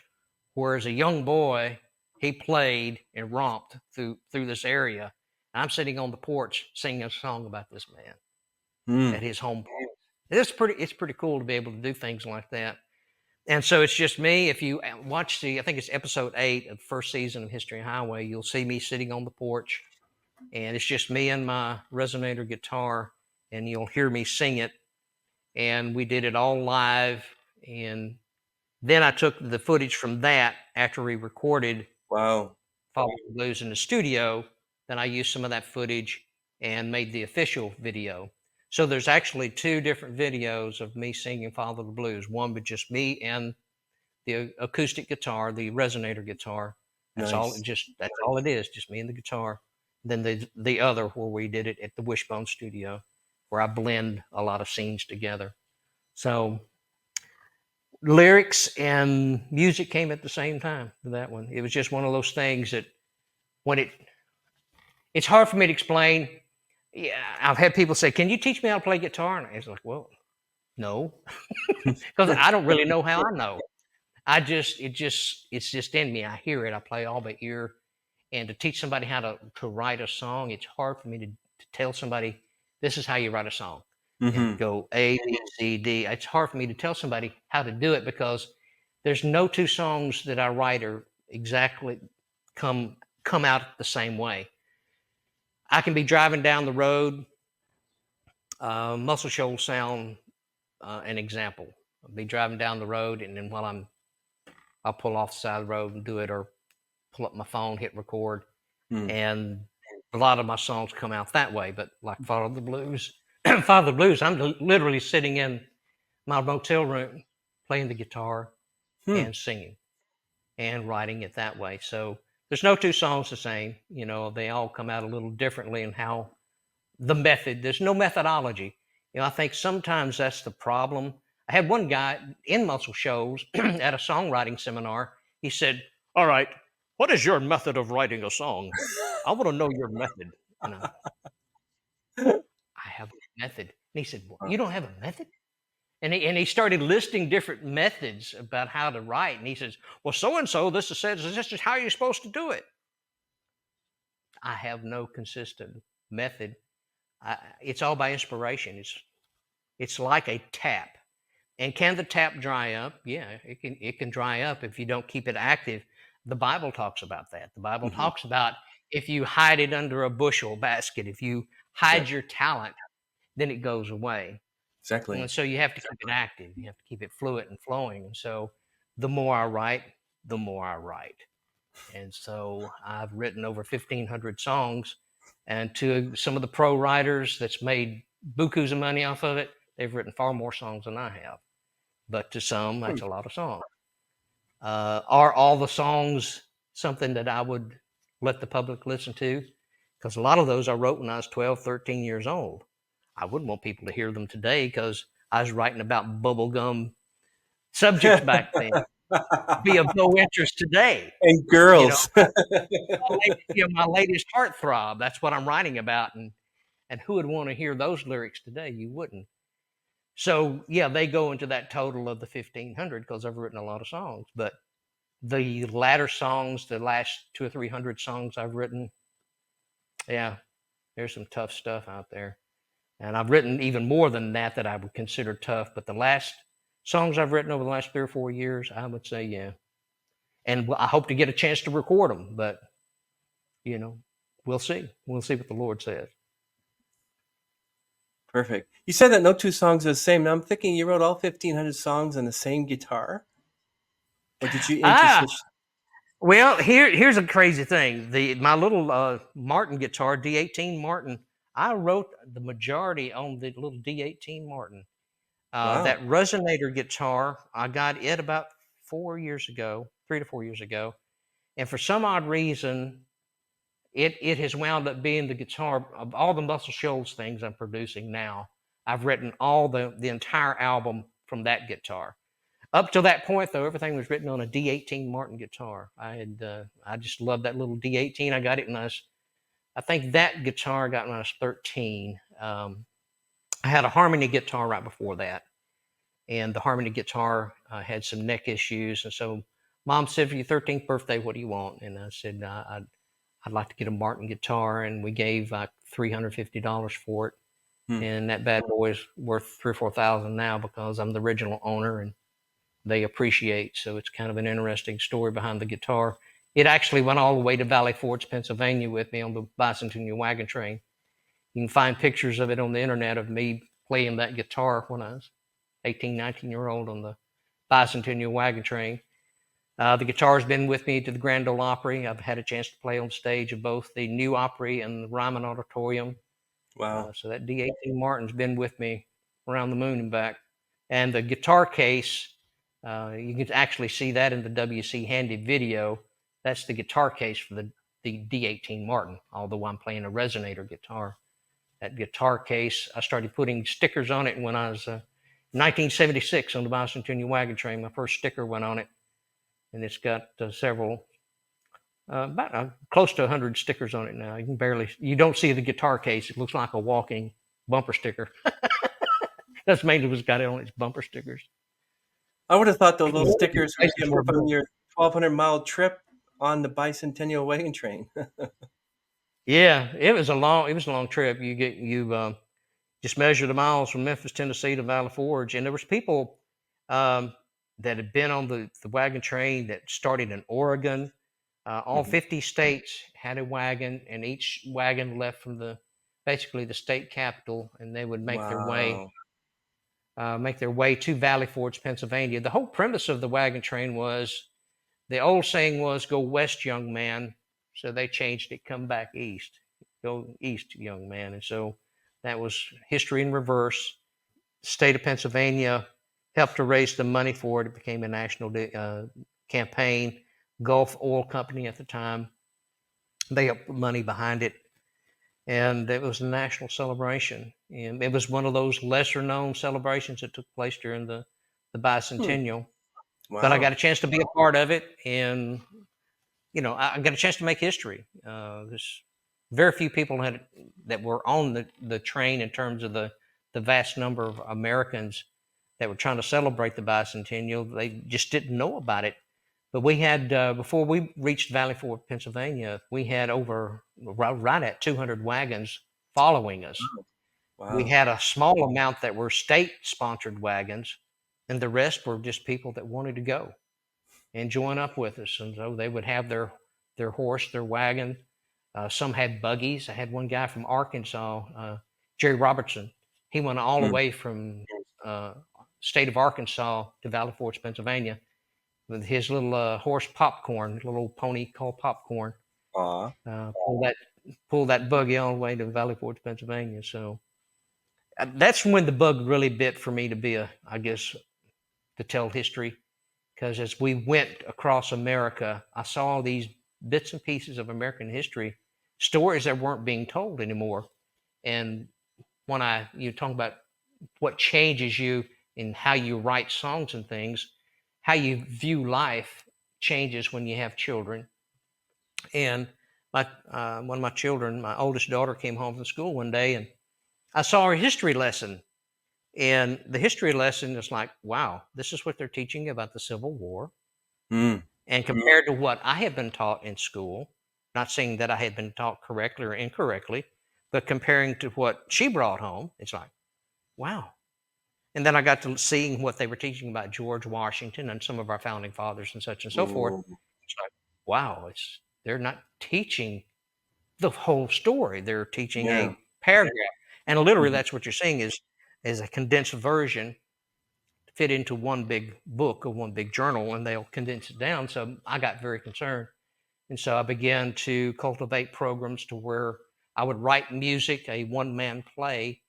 where as a young boy he played and romped through this area. I'm sitting on the porch singing a song about this man at Mm. his home place. It's pretty cool to be able to do things like that. And so it's just me. If you watch I think it's episode 8 of the first season of History Highway, you'll see me sitting on the porch, and it's just me and my resonator guitar, and you'll hear me sing it. And we did it all live. And then I took the footage from that after we recorded Wow. Follow the Blues in the studio. Then I used some of that footage and made the official video. So there's actually 2 different videos of me singing Follow the Blues. One with just me and the acoustic guitar, the resonator guitar. Nice. That's all it is, just me and the guitar. Then the other where we did it at the Wishbone Studio, where I blend a lot of scenes together. So lyrics and music came at the same time to that one. It was just one of those things that when it's hard for me to explain. Yeah, I've had people say, "Can you teach me how to play guitar?" And it's like, well, no, because I don't really know how I know. It's just in me. I hear it. I play all by ear. And to teach somebody how to write a song, it's hard for me to tell somebody this is how you write a song and Mm-hmm. go A, B, C, D. It's hard for me to tell somebody how to do it because there's no two songs that I write are exactly come out the same way. I can be driving down the road. Muscle Shoals sound an example. I'll be driving down the road, and then I'll pull off the side of the road and do it, or pull up my phone, hit record, Mm. and a lot of my songs come out that way. But like Follow the Blues, Follow the Blues, I'm literally sitting in my motel room playing the guitar Hmm. and singing and writing it that way. So there's no two songs the same. They all come out a little differently in how the method. There's no methodology. I think sometimes that's the problem. I had one guy in Muscle Shoals at a songwriting seminar. He said, "All right, what is your method of writing a song? I want to know your method." And I have a method. And he said, "Well, Wow. you don't have a method?" And he started listing different methods about how to write. And he says, "Well, so and so, this is how you're supposed to do it." I have no consistent method. It's all by inspiration. It's like a tap. And can the tap dry up? Yeah, it can dry up if you don't keep it active. The Bible talks about that. The Bible Mm-hmm. talks about if you hide it under a bushel basket, if you hide Yep. your talent, then it goes away. And Exactly. so you have to keep it active. You have to keep it fluid and flowing. And so the more I write, the more I write. And so I've written over 1,500 songs. And to some of the pro writers that's made bukus of money off of it, they've written far more songs than I have. But to some, Hmm. that's a lot of songs. Are all the songs something that I would let the public listen to? Because a lot of those I wrote when I was 12, 13 years old. I wouldn't want people to hear them today because I was writing about bubblegum subjects back then. Be of no interest today. And You know, girls. my latest heartthrob. That's what I'm writing about, and who would want to hear those lyrics today? You wouldn't. So yeah, they go into that total of the 1,500 because I've written a lot of songs. But the latter songs, the last 200 or 300 songs I've written, yeah, there's some tough stuff out there. And I've written even more than that I would consider tough. But the last songs I've written over the last 3 or 4 years, I would say, yeah. And I hope to get a chance to record them, but you know, we'll see. We'll see what the Lord says. Perfect. You said that no two songs are the same. Now I'm thinking you wrote all 1,500 songs on the same guitar, or did you Ah, switch? well, here's a crazy thing. My little Martin guitar, D18 Martin, I wrote the majority on the little D18 Martin. That Wow. resonator guitar, I got it about 4 years ago, 3 to 4 years ago, and for some odd reason, it has wound up being the guitar of all the Muscle Shoals things I'm producing now. I've written all the entire album from that guitar. Up till that point, though, everything was written on a D18 Martin guitar. I just loved that little D18. I got it when I think that guitar I got when I was 13. I had a harmony guitar right before that, and the harmony guitar had some neck issues, and so Mom said, "For your 13th birthday, what do you want?" And I said, I'd like to get a Martin guitar," and we gave like $350 for it. Hmm. And that bad boy is worth 3 or 4 thousand now because I'm the original owner, and they appreciate. So it's kind of an interesting story behind the guitar. It actually went all the way to Valley Forge, Pennsylvania with me on the bicentennial wagon train. You can find pictures of it on the internet of me playing that guitar when I was 18, 19-year-old on the bicentennial wagon train. The guitar's been with me to the Grand Ole Opry. I've had a chance to play on stage of both the New Opry and the Ryman Auditorium. Wow. So that D18 Martin's been with me around the moon and back. And the guitar case, you can actually see that in the WC Handy video. That's the guitar case for the D18 Martin, although I'm playing a resonator guitar. That guitar case, I started putting stickers on it when I was 1976 on the bicentennial wagon train. My first sticker went on it, and it's got several, about close to 100 stickers on it now. You don't see the guitar case. It looks like a walking bumper sticker. That's mainly what's got it on its bumper stickers. I would have thought those little stickers were Places were given from built. your 1,200-mile trip on the bicentennial wagon train. Yeah, it was a long trip. You just measure the miles from Memphis, Tennessee to Valley Forge, and there was people um, that had been on the wagon train that started in Oregon. All Mhm. 50 states had a wagon, and each wagon left from the basically the state capital, and they would Wow. make their way to Valley Forge, Pennsylvania. The whole premise of the wagon train was the old saying was "Go west, young man," so they changed it, "Come back east, go east, young man," and so that was history in reverse. The state of Pennsylvania helped to raise the money for it. It became a national campaign. Gulf Oil Company at the time, they helped put money behind it, and it was a national celebration. And it was one of those lesser known celebrations that took place during the Hmm. bicentennial. But I got Wow. a chance to be a part of it, and I got a chance to make history. There's very few people that were on the train in terms of the vast number of Americans that were trying to celebrate the bicentennial. They just didn't know about it. But we had before we reached Valley Forge, Pennsylvania, we had over right at 200 wagons following us. We Wow. had a small amount that were state sponsored wagons, and the rest were just people that wanted to go and join up with us. And so they would have their horse, their wagon. Some had buggies. I had one guy from Arkansas, Jerry Robertson. He went all the Mm. way from uh, state of Arkansas to Valley Forge, Pennsylvania, with his little horse Popcorn, little old pony called Popcorn. Aw. Pull that buggy all the way to Valley Forge, Pennsylvania. So that's when the bug really bit for me to be I guess, to tell history, because as we went across America, I saw all these bits and pieces of American history, stories that weren't being told anymore. And when you talk about what changes you in how you write songs and things, how you view life changes when you have children. And one of my children, my oldest daughter, came home from school one day, and I saw her history lesson. And the history lesson is like, wow, this is what they're teaching about the Civil War. Mm. And compared to what I had been taught in school, not saying that I had been taught correctly or incorrectly, but comparing to what she brought home, it's like, wow. And then I got to seeing what they were teaching about George Washington and some of our founding fathers and such and so forth. Ooh. It's like, wow, they're not teaching the whole story. They're teaching Yeah. a paragraph. And literally Mhm. that's what you're seeing is a condensed version fit into one big book or one big journal, and they'll condense it down. So I got very concerned. And so I began to cultivate programs to where I would write music, a one man play,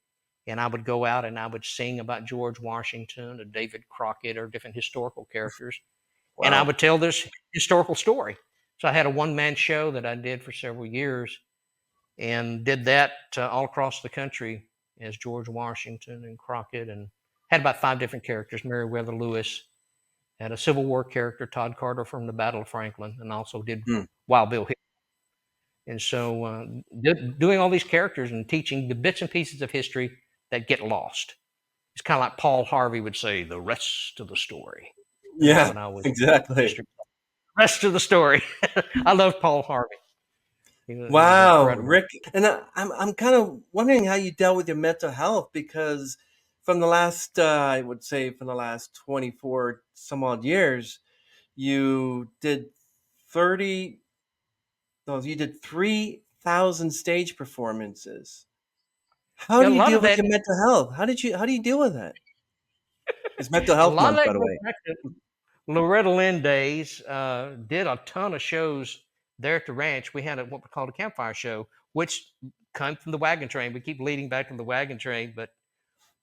and I would go out and I would sing about George Washington or David Crockett or different historical characters. And I Wow. would tell this historical story. So I had a one man show that I did for several years and did that all across the country as George Washington and Crockett, and had about 5 different characters. Meriwether Lewis, had a Civil War character, Todd Carter from the Battle of Franklin, and also did Mm. Wild Bill Hill. And so doing all these characters and teaching the bits and pieces of history that get lost. It's kind of like Paul Harvey would say, the rest of the story. And that's Yeah, what I was exactly. history. Rest of the story. I love Paul Harvey. He was Wow, incredible. Rick, and I'm kind of wondering how you dealt with your mental health because from the last I would say from the last 24 some odd years, you did 30 no, you did 3,000 stage performances. How Yeah, do a you lot deal of with that, your mental health? How do you deal with that? It's Mental a Health lot of Month, that by the goes way. back to Loretta Lynn days. Did a ton of shows there at the ranch. We had what we called a campfire show, which come from the wagon train. We keep leading back to the wagon train, but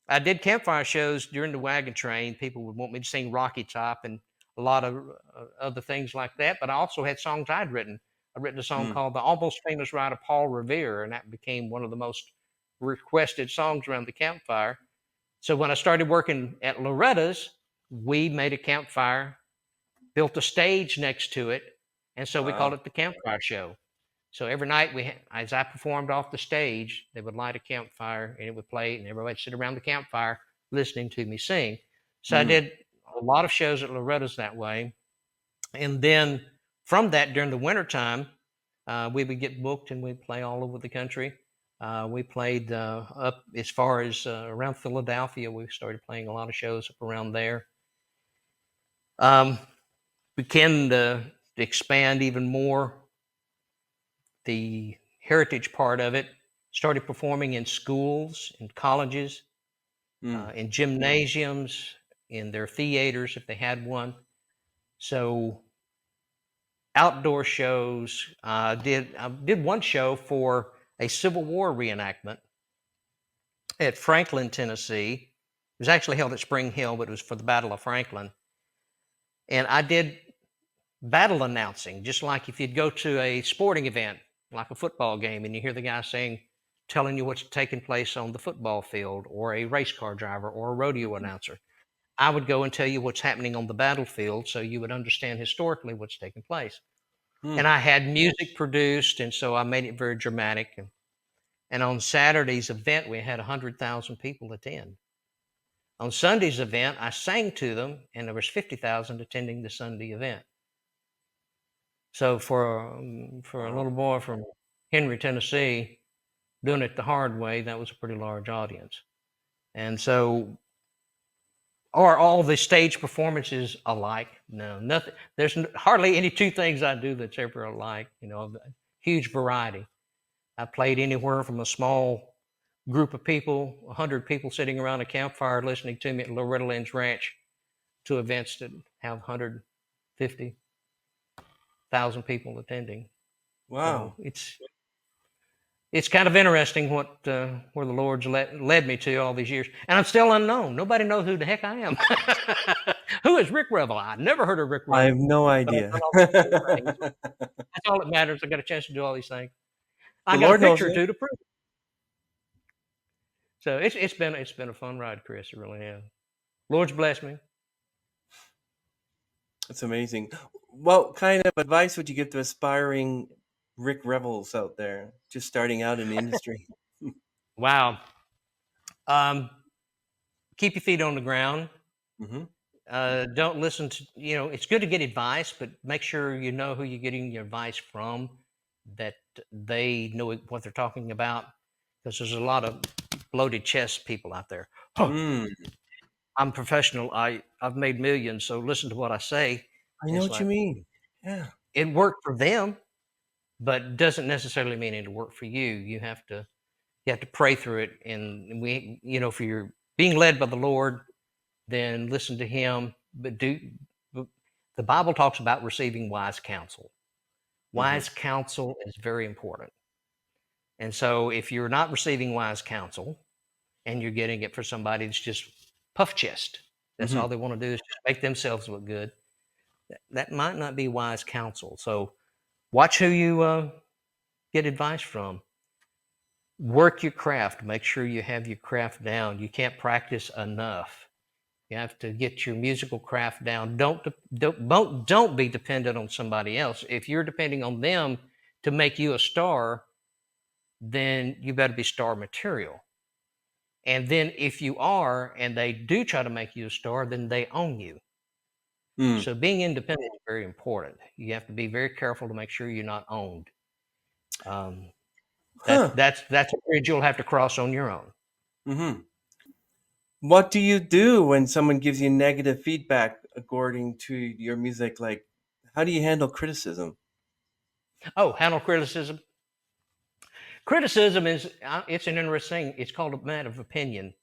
I did campfire shows during the wagon train. People would want me to sing Rocky Top and a lot of other things like that. But I also had songs I'd written. I'd written a song Mm. called "The Almost Famous Ride of Paul Revere," and that became one of the most requested songs around the campfire. So when I started working at Loretta's, we made a campfire, built a stage next to it, and so we called Wow. it the campfire show. So every night as I performed off the stage, they would light a campfire and it would play, and everybody would sit around the campfire listening to me sing. So I Mm. did a lot of shows at Loretta's that way, and then from that during the wintertime, We would get booked and we'd play all over the country. We played up as far as around Philadelphia. We started playing a lot of shows up around there. Um, we can expand even more the heritage part of it. Started performing in schools, in colleges, Mm. in gymnasiums, in their theaters if they had one. So outdoor shows. I did one show for a Civil War reenactment at Franklin, Tennessee. It was actually held at Spring Hill, but it was for the Battle of Franklin. And I did battle announcing, just like if you'd go to a sporting event, like a football game, and you hear the guy saying, telling you what's taking place on the football field, or a race car driver, or a rodeo announcer. I would go and tell you what's happening on the battlefield so you would understand historically what's taking place. And Mm. I had music produced, and so I made it very dramatic. And on Saturday's event, we had 100,000 people attend. On Sunday's event, I sang to them, and there was 50,000 attending the Sunday event. So for a Wow. little boy from Henry, Tennessee, doing it the hard way, that was a pretty large audience. And so, are all the stage performances alike? No, nothing. There's hardly any two things I do that's ever alike. Huge variety. I played anywhere from a small group of people, 100 people sitting around a campfire listening to me at Loretta Lynn's ranch, to events that have 150,000 people attending. So Wow. it's kind of interesting what where the Lord's led me to all these years, and I'm still unknown. Nobody knows who the heck I am. Who is Rick Revel? I never heard of Rick I have Revel, no but I've idea. done all these cool things. That's all that matters. I got a chance to do all these things. I The got a Lord knows picture or it. two to prove it. So it's been a fun ride, Chris. It really has. Lord's blessed me. It's amazing. What kind of advice would you give to aspiring Rick Revels out there, just starting out in the industry? Wow. Um, keep your feet on the ground. Hmm. Don't listen to, it's good to get advice, but make sure you know who you're getting your advice from, that they know what they're talking about, because there's a lot of bloated chest people out there. Huh, Mm. I'm professional. I've made millions, so listen to what I say. I And know it's what you like, mean. Yeah. it worked for them, but doesn't necessarily mean it'll work for you. You have to pray through it, and if you're being led by the Lord, then listen to Him. But the Bible talks about receiving wise counsel. Hmm. Wise counsel is very important. And so, if you're not receiving wise counsel and you're getting it for somebody that's just puff chest, that's all Hmm. they want to do is just make themselves look good. That might not be wise counsel. So, watch who you get advice from. Work your craft. Make sure you have your craft down. You can't practice enough. You have to get your musical craft down. Don't be dependent on somebody else. If you're depending on them to make you a star, then you better be star material. And then if you are, and they do try to make you a star, then they own you. Mm. So being independent is very important. You have to be very careful to make sure you're not owned. Um, that Huh. that's a bridge you'll have to cross on your own. Hmm. What do you do when someone gives you negative feedback according to your music? Like, how do you handle criticism? Oh, handle criticism. Criticism is it's an interesting. It's called a matter of opinion.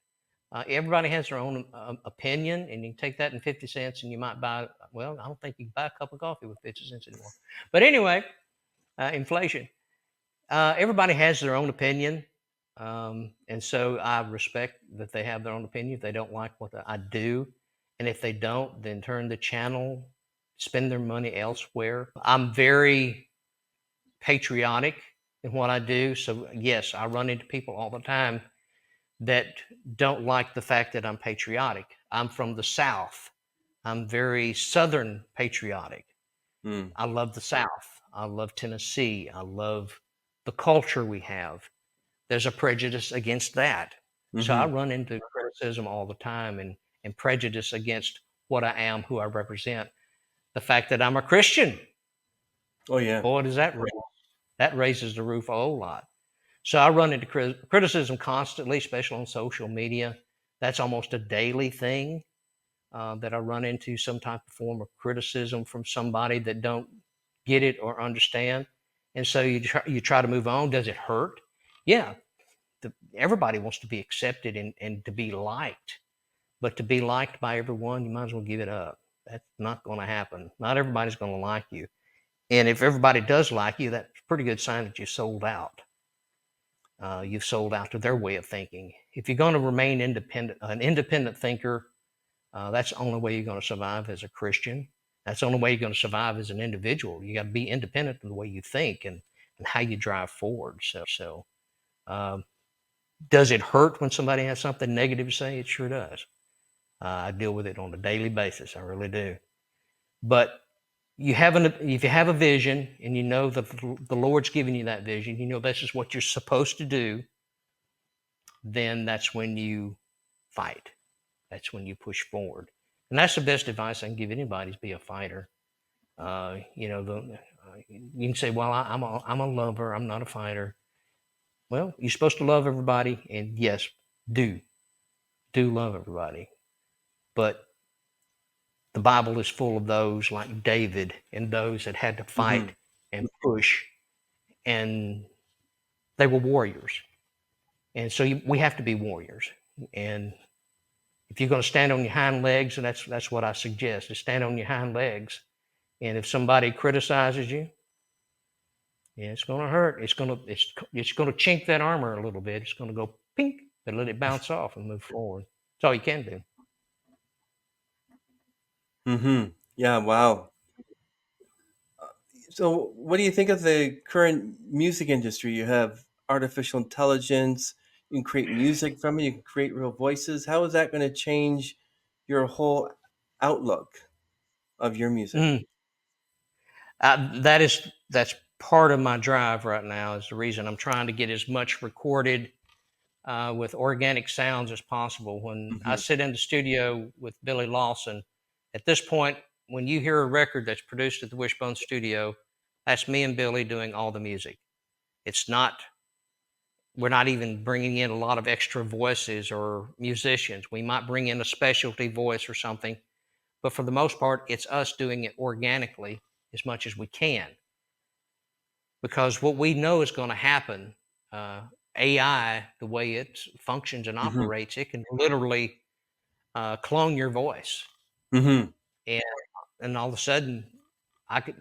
Everybody has their own opinion, and you can take that in 50 cents, and you might buy. Well, I don't think you can buy a cup of coffee with 50 cents anymore. But anyway, inflation. Everybody has their own opinion, and so I respect that they have their own opinion. If they don't like what I do, and if they don't, then turn the channel, spend their money elsewhere. I'm very patriotic in what I do, so yes, I run into people all the time that don't like the fact that I'm patriotic. I'm from the South. I'm very Southern patriotic. Mm. I love the South. I love Tennessee. I love the culture we have. There's a prejudice against that. So I Hmm. run into criticism all the time, and prejudice against what I am, who I represent. The fact that I'm a Christian, Oh yeah. boy, does that ring. That raises the roof a whole lot. So I run into criticism constantly, especially on social media. That's almost a daily thing, that I run into some type of form of criticism from somebody that don't get it or understand. And so you try to move on. Does it hurt? Yeah. Everybody wants to be accepted and to be liked, but to be liked by everyone, you might as well give it up. That's not going to happen. Not everybody's going to like you. And if everybody does like you, that's a pretty good sign that you sold out. You've sold out to their way of thinking. If you're going to remain independent, an independent thinker, that's the only way you're going to survive as a Christian. That's the only way you're going to survive as an individual. You got to be independent in the way you think and how you drive forward. So um, does it hurt when somebody has something negative to say? It sure does. I deal with it on a daily basis. I really do. But if you have a vision and you know that the Lord's giving you that vision, you know this is what you're supposed to do, then that's when you fight. That's when you push forward. And that's the best advice I can give anybody is be a fighter. You can say, well, I'm a lover. I'm not a fighter. Well, you're supposed to love everybody. And yes, do love everybody. But the Bible is full of those like David and those that had to Hmm. fight and push, and they were warriors. And so we have to be warriors. And if you're going to stand on your hind legs, and that's what I suggest, is stand on your hind legs. And if somebody criticizes you, yeah, it's going to hurt. It's going to chink that armor a little bit. It's going to go pink, but let it bounce off and move forward. That's all you can do. Hmm. Yeah. Wow. So, what do you think of the current music industry? You have artificial intelligence. You can create music from it. You can create real voices. How is that going to change your whole outlook of your music? Mm. That's part of my drive right now. Is the reason I'm trying to get as much recorded with organic sounds as possible. When I Hmm. sit in the studio with Billy Lawson, at this point, when you hear a record that's produced at the Wishbone Studio, that's me and Billy doing all the music. It's not, we're not even bringing in a lot of extra voices or musicians. We might bring in a specialty voice or something, but for the most part, it's us doing it organically as much as we can. Because what we know is going to happen, AI, the way it functions and Hmm. operates, it can literally clone your voice, Hmm. and all of a sudden,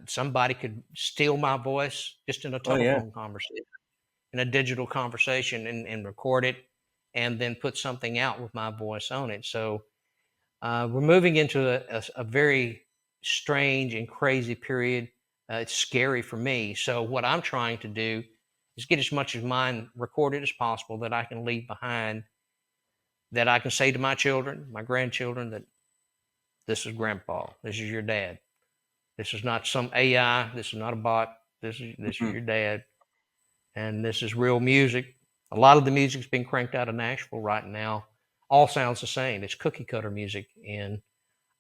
somebody could steal my voice just in a Oh yeah. telephone conversation, in a digital conversation, and record it, and then put something out with my voice on it. So we're moving into a very strange and crazy period. It's scary for me. So what I'm trying to do is get as much of mine recorded as possible that I can leave behind, that I can say to my children, my grandchildren, that this is Grandpa, this is your dad. This is not some AI. This is not a bot. This is Hmm. your dad, and this is real music. A lot of the music's being cranked out of Nashville right now. All sounds the same. It's cookie cutter music, and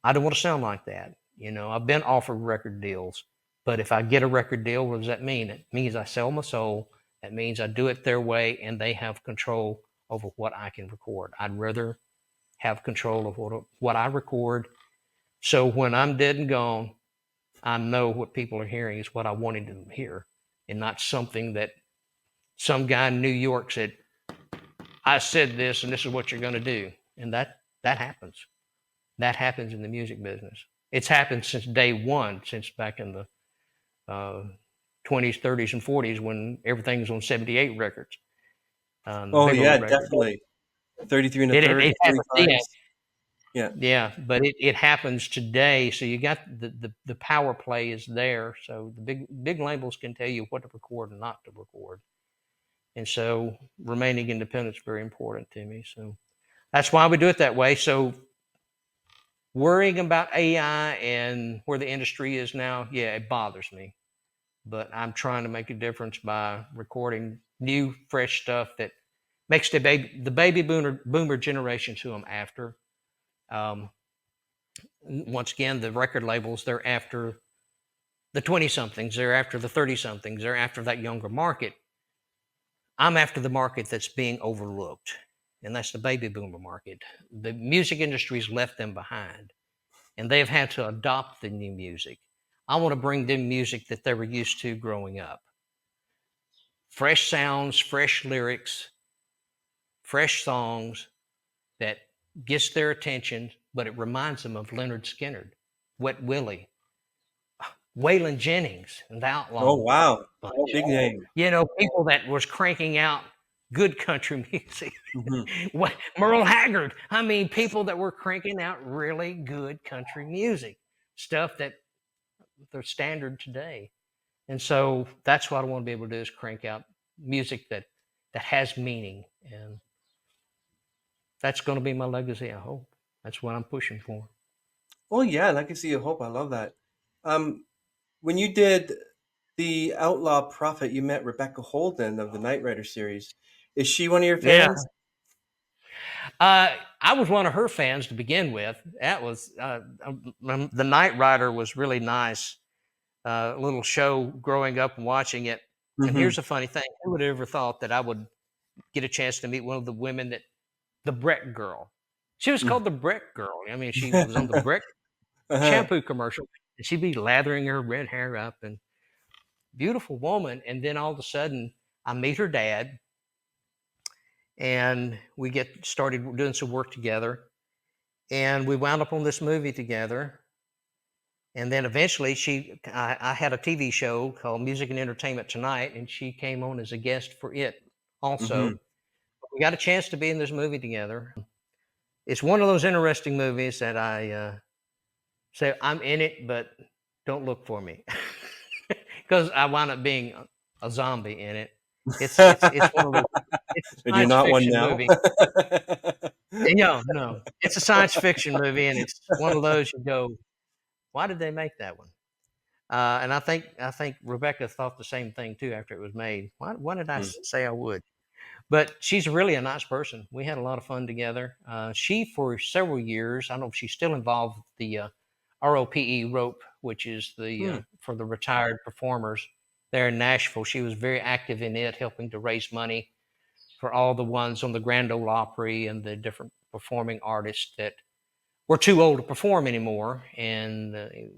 I don't want to sound like that. I've been offered record deals, but if I get a record deal, what does that mean? It means I sell my soul. That means I do it their way, and they have control over what I can record. I'd rather have control of what I record. So when I'm dead and gone, I know what people are hearing is what I wanted them to hear, and not something that some guy in New York said, I said this, and this is what you're going to do. And that happens. That happens in the music business. It's happened since day one, since back in the uh, 20s, 30s, and 40s when everything was on 78 records, the Oh Bigelow yeah, record. definitely. 33 and a It, third, it happens, yeah, 45s. Yeah. yeah, but it happens today. So you got the power play is there. So the big labels can tell you what to record and not to record. And so remaining independent is very important to me. So that's why we do it that way. So worrying about AI and where the industry is now, yeah, it bothers me. But I'm trying to make a difference by recording new, fresh stuff that makes the baby boomer generations who I'm after. Um, Once again, the record labels, they're after the 20 somethings, they're after the 30 somethings, they're after that younger market. I'm after the market that's being overlooked, and that's the baby boomer market. The music industry's left them behind, and they've had to adopt the new music. I want to bring them music that they were used to growing up. Fresh sounds, fresh lyrics, fresh songs that gets their attention, but it reminds them of Leonard Skinner, Wet Willie, Waylon Jennings, and the Oh, Outlaw wow. Bunch. Big name. People that was cranking out good country music. Hmm. Merle Haggard. I mean, people that were cranking out really good country music, stuff that they're standard today. And so that's what I want to be able to do is crank out music that has meaning, and that's going to be my legacy. I hope that's what I'm pushing for. Oh, yeah. Legacy of Hope. I love that. Um, when you did the Outlaw Prophet, you met Rebecca Holden of the Knight Rider series. Is she one of your Yeah, fans? I was one of her fans to begin with. That was the Knight Rider was really nice. Little show growing up and watching it. And Hmm. here's a funny thing: who would have ever thought that I would get a chance to meet one of the women that the Breck girl? She was called the Breck girl. I mean, she was on the Breck Uh-huh. shampoo commercial, and she'd be lathering her red hair up, and beautiful woman. And then all of a sudden, I meet her dad, and we get started doing some work together, and we wound up on this movie together. And then eventually, I had a TV show called Music and Entertainment Tonight, and she came on as a guest for it Hmm. also. We got a chance to be in this movie together. It's one of those interesting movies that I say I'm in it, but don't look for me, because I wound up being a zombie in it. It's one of those. It's a And you're science not one fiction now? movie. And no, it's a science fiction movie, and it's one of those you go, why did they make that one? And I think Rebecca thought the same thing too after it was made. Why did I Mm. say I would? But she's really a nice person. We had a lot of fun together. She, for several years, I don't know if she's still involved with the ROPE, which is the Hmm. for the retired performers there in Nashville. She was very active in it, helping to raise money for all the ones on the Grand Ole Opry and the different performing artists that were too old to perform anymore, and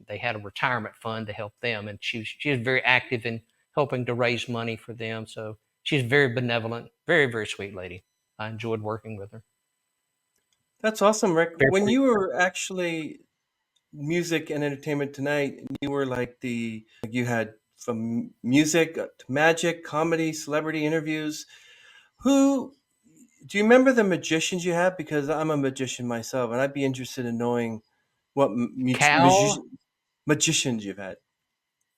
they had a retirement fund to help them. And she was very active in helping to raise money for them. So she's very benevolent, very very sweet lady. I enjoyed working with her. That's awesome, Rick. Very When pretty. you were actually music and entertainment tonight, you were like you had from music to magic, comedy, celebrity interviews. Who do you remember the magicians you had? Because I'm a magician myself, and I'd be interested in knowing what Cal magicians you've had.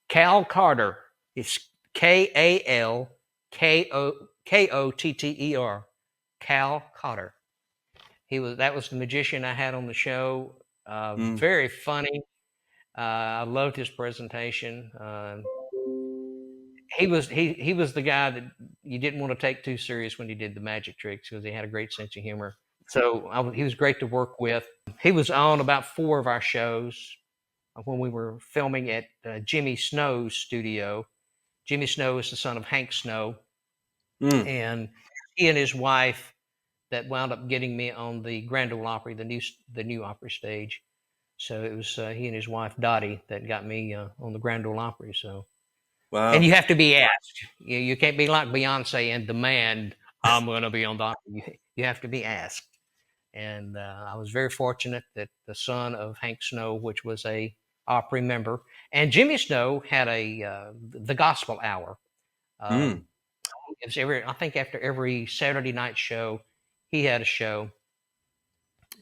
Cal Carter. It's KALKOTTER. Cal Carter. That was the magician I had on the show. Mm. Very funny. I loved his presentation. He was the guy that you didn't want to take too serious when he did the magic tricks because he had a great sense of humor. So he was great to work with. He was on about four of our shows when we were filming at Jimmy Snow's studio. Jimmy Snow is the son of Hank Snow, Mm. and he and his wife that wound up getting me on the Grand Ole Opry, the new Opry stage. So it was he and his wife Dottie that got me on the Grand Ole Opry. So, and Wow. you have to be asked. You can't be like Beyonce and demand I'm going to be on the Opry. You have to be asked. And I was very fortunate that the son of Hank Snow, which was a Opry member, and Jimmy Snow had the Gospel Hour. Mm. Um, it was I think after every Saturday night show, he had a show,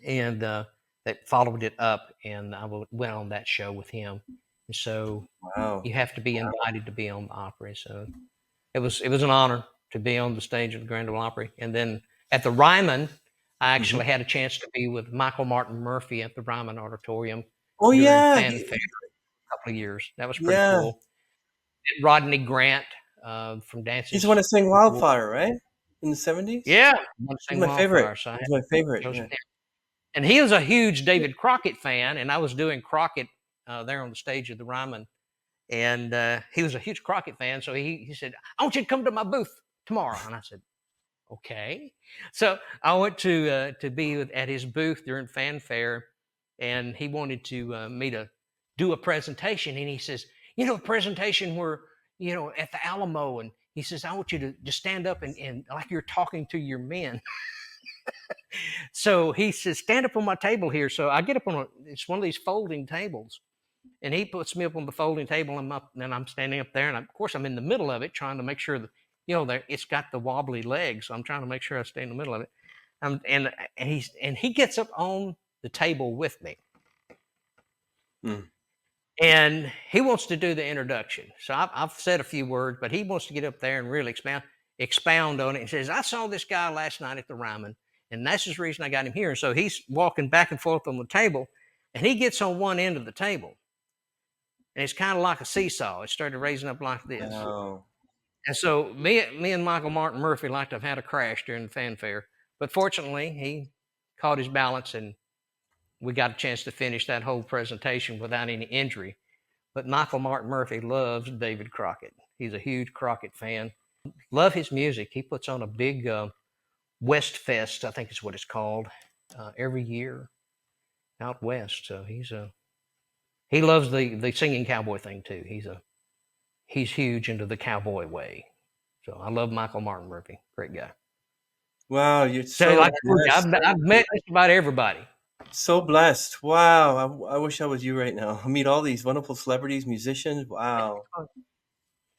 and that followed it up, and went on that show with him. And so Wow. you have to be invited to be on the Opry. So it was an honor to be on the stage of the Grand Ole Opry. And then at the Ryman, I Hmm. actually had a chance to be with Michael Martin Murphey at the Ryman Auditorium Oh during yeah, fanfare a couple of years. That was pretty yeah. cool. And Rodney Grant from He's the one Dances that sang with Wolves. Wildfire, right? In the 70s? Yeah, one He's sing my favorite. Wildfire. So I had He's my favorite. shows Yeah. with him. And he was a huge David Crockett fan, and I was doing Crockett there on the stage of the Ryman. And he was a huge Crockett fan, so he said, "I want you to come to my booth tomorrow." And I said, "Okay." So I went to be at his booth during fanfare, and he wanted to me to do a presentation. And he says, "A presentation where at the Alamo." And he says, "I want you to just stand up and like you're talking to your men." So he says, "Stand up on my table here." So I get up on it's one of these folding tables, and he puts me up on the folding table, and I'm standing up there, and of course I'm in the middle of it, trying to make sure that it's got the wobbly legs, so I'm trying to make sure I stay in the middle of it. And he gets up on the table with me, Mm. and he wants to do the introduction. So I've said a few words, but he wants to get up there and really expound on it. And says, "I saw this guy last night at the Ryman, and that's the reason I got him here." And so he's walking back and forth on the table, and he gets on one end of the table, and it's kind of like a seesaw. It started raising up like this. Wow. And so me and Michael Martin Murphy like to have had a crash during the fanfare, but fortunately he caught his balance and we got a chance to finish that whole presentation without any injury. But Michael Martin Murphy loves David Crockett. He's a huge Crockett fan. Love his music. He puts on a big West Fest, I think is what it's called, every year out west. So he loves the singing cowboy thing too. He's huge into the cowboy way. So I love Michael Martin Murphy. Great guy. Wow, you're So so like I told you, blessed. I've met just about everybody. So blessed. Wow. I wish I was you right now. I meet all these wonderful celebrities, musicians. Wow.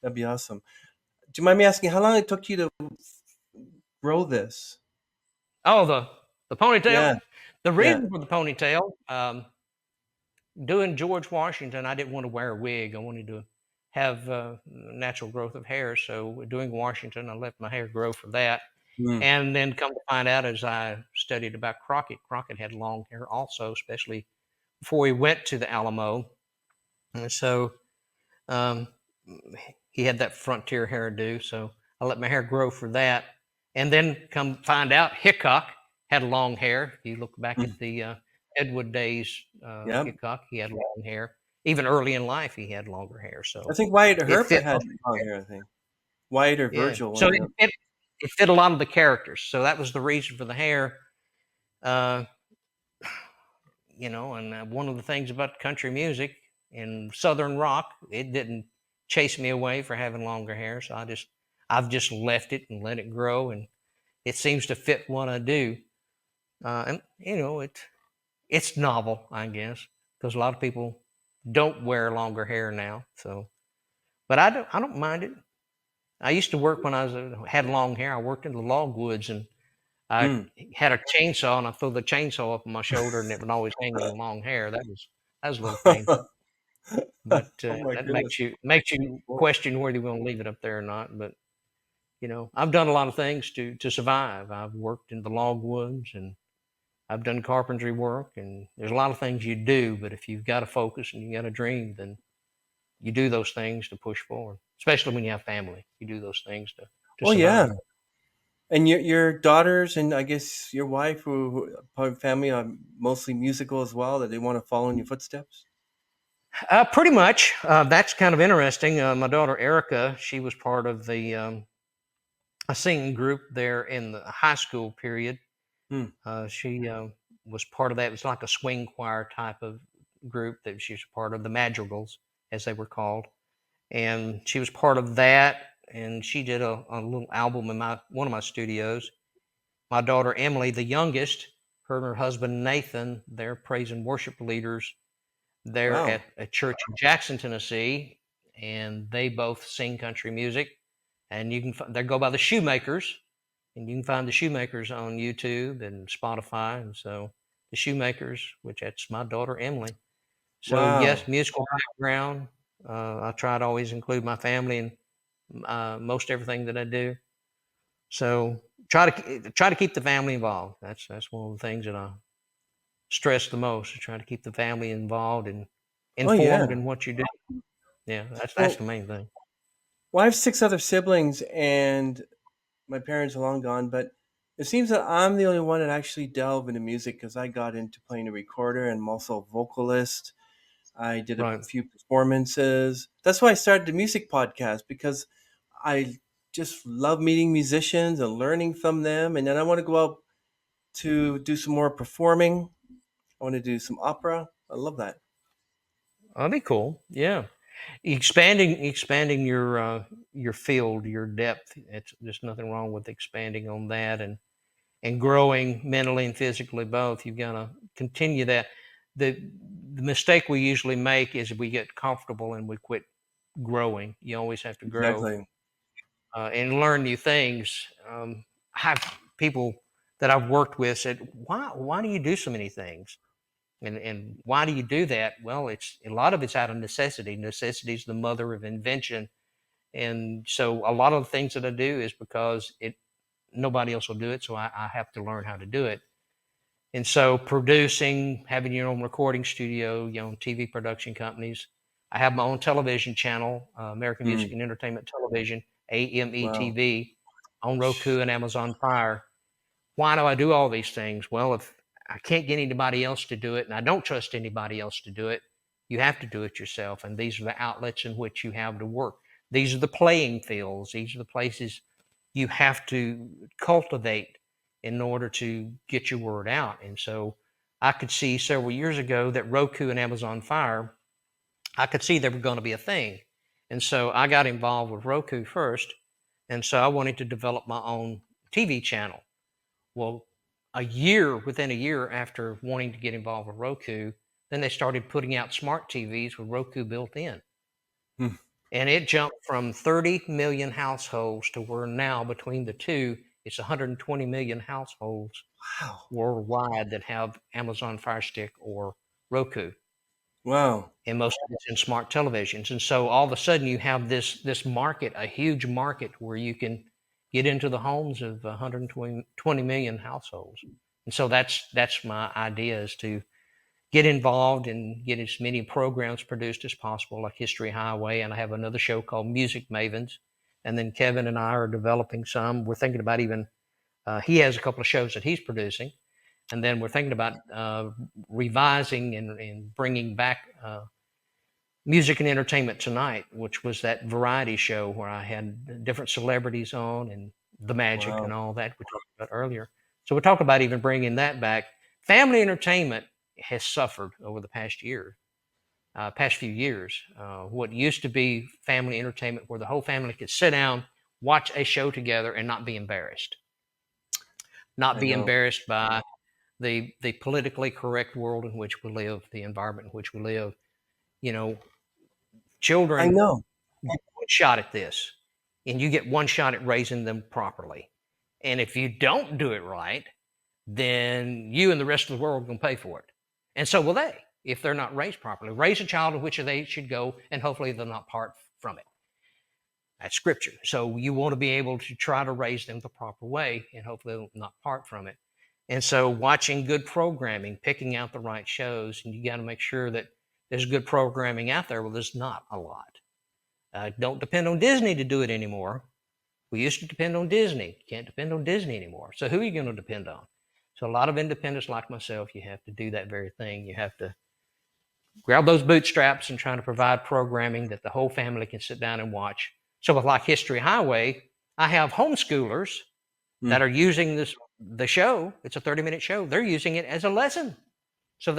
That'd be awesome. Do you mind me asking how long it took you to grow this? Oh, the ponytail. Yeah. The Yeah. reason for the ponytail, doing George Washington, I didn't want to wear a wig. I wanted to have natural growth of hair. So doing Washington, I let my hair grow for that. Mm. And then come to find out as I studied about Crockett, Crockett had long hair also, especially before he went to the Alamo. And so um, he had that frontier hairdo. So I let my hair grow for that. And then come find out Hickok had long hair. If you look back at Mm. the Edward days, Yeah. Hickok, he had long hair. Even early in life, he had longer hair. I So think Wyatt it Earp fit. had long hair, I think. Wyatt or Yeah. Virgil, one So of them. it fit a lot of the characters. So that was the reason for the hair. Uh, and one of the things about country music and Southern rock, it didn't chase me away for having longer hair. So I've just left it and let it grow, and it seems to fit what I do. And it's novel, I guess, because a lot of people don't wear longer hair now. So, but I don't mind it. I used to work when I had long hair. I worked in the logwoods, and I Mm. had a chainsaw, and I threw the chainsaw up on my shoulder, and it would always hang in the long hair. That was a little painful, but Oh my that goodness. makes you question whether you want to leave it up there or not. But I've done a lot of things to survive. I've worked in the logwoods, and I've done carpentry work, and there's a lot of things you do. But if you've got a focus and you got a dream, then you do those things to push forward. Especially when you have family, you do those things to Oh yeah. survive. And your daughters and I guess your wife, part of family, are mostly musical as well. That they want to follow in your footsteps. Pretty much. That's kind of interesting. My daughter Erica, she was part of the a singing group there in the high school period. Hmm. She was part of that. It was like a swing choir type of group that she was part of, the madrigals, as they were called. And she was part of that. And she did a little album in one of my studios. My daughter Emily, the youngest, her and her husband Nathan, they're praise and worship leaders there Wow. at a church in Jackson, Tennessee, and they both sing country music. And they go by the Shoemakers, and you can find the Shoemakers on YouTube and Spotify. And so the Shoemakers, which that's my daughter Emily. So Wow. yes, musical background. I try to always include my family in most everything that I do. So try to keep the family involved. That's one of the things that I stress the most. To try to keep the family involved and Oh yeah. informed in what you do. Yeah, that's Well, the main thing. I have six other siblings, and my parents are long gone. But it seems that I'm the only one that actually delved into music because I got into playing the recorder, and I'm also a vocalist. I did a Right. few performances. That's why I started the music podcast, because I just love meeting musicians and learning from them. And then I want to go out to do some more performing. I want to do some opera. I love that. That'd be cool. Yeah. Expanding your field, your depth. It's there's nothing wrong with expanding on that and growing mentally and physically both. You've got to continue that. The mistake we usually make is we get comfortable and we quit growing. You always have to grow Exactly. and learn new things. I have people that I've worked with said, "Why do you do so many things? And why do you do that?" Well, it's a lot of it's out of necessity. Necessity is the mother of invention, and so a lot of the things that I do is because it nobody else will do it, so I have to learn how to do it. And so producing, having your own recording studio, your own TV production companies. I have my own television channel, American Music Mm, and Entertainment Television, AME wow. TV, on Roku and Amazon Fire. Why do I do all these things? Well, if I can't get anybody else to do it and I don't trust anybody else to do it, you have to do it yourself. And these are the outlets in which you have to work. These are the playing fields. These are the places you have to cultivate in order to get your word out. And so I could see several years ago that Roku and Amazon Fire, I could see they were going to be a thing. And so I got involved with Roku first. And so I wanted to develop my own TV channel. Well, within a year after wanting to get involved with Roku, then they started putting out smart TVs with Roku built in. Mm, And it jumped from 30 million households to where now, between the two, it's 120 million households wow. worldwide that have Amazon Fire Stick or Roku. Wow. And most of it's in smart televisions. And so all of a sudden you have this market, a huge market where you can get into the homes of 120 million households. And so that's my idea, is to get involved and get as many programs produced as possible, like History Highway. And I have another show called Music Mavens. And then Kevin and I are developing some. We're thinking about even he has a couple of shows that he's producing. And then we're thinking about revising and bringing back Music and Entertainment Tonight, which was that variety show where I had different celebrities on and the magic and Wow. all that we talked about earlier. So we talked about even bringing that back. Family entertainment has suffered over the past few years. What used to be family entertainment, where the whole family could sit down, watch a show together, and not I be know. embarrassed by the politically correct world in which we live, the environment in which we live. You know, I children know. get one shot at this, and you get one shot at raising them properly. And if you don't do it right, then you and the rest of the world are going to pay for it. And so will they, if they're not raised properly. Raise a child in which they should go, and hopefully they'll not part from it. That's scripture. So you want to be able to try to raise them the proper way, and hopefully they'll not part from it. And so watching good programming, picking out the right shows, and you got to make sure that there's good programming out there. Well, there's not a lot. Don't depend on Disney to do it anymore. We used to depend on Disney. Can't depend on Disney anymore. So who are you going to depend on? So a lot of independents like myself, you have to do that very thing. You have to grab those bootstraps and try to provide programming that the whole family can sit down and watch. So with like History Highway, I have homeschoolers that Mm, are using the show. It's a 30-minute show. They're using it as a lesson. So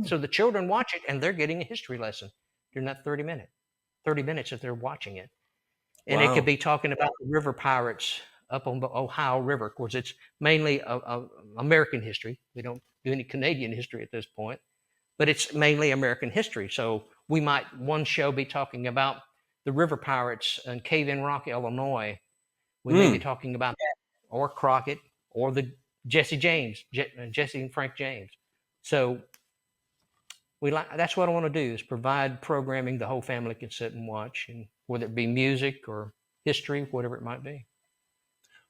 so the children watch it and they're getting a history lesson during that 30 minutes that they're watching it. And it could wow. be talking about the river pirates up on the Ohio River. Of course, it's mainly American history. We don't do any Canadian history at this point, but it's mainly American history. So we might one show be talking about the river pirates in Cave in Rock, Illinois. We may be Mm. talking about that, or Crockett, or the Jesse James, Jesse and Frank James. So that's what I want to do, is provide programming the whole family can sit and watch, and whether it be music or history, whatever it might be.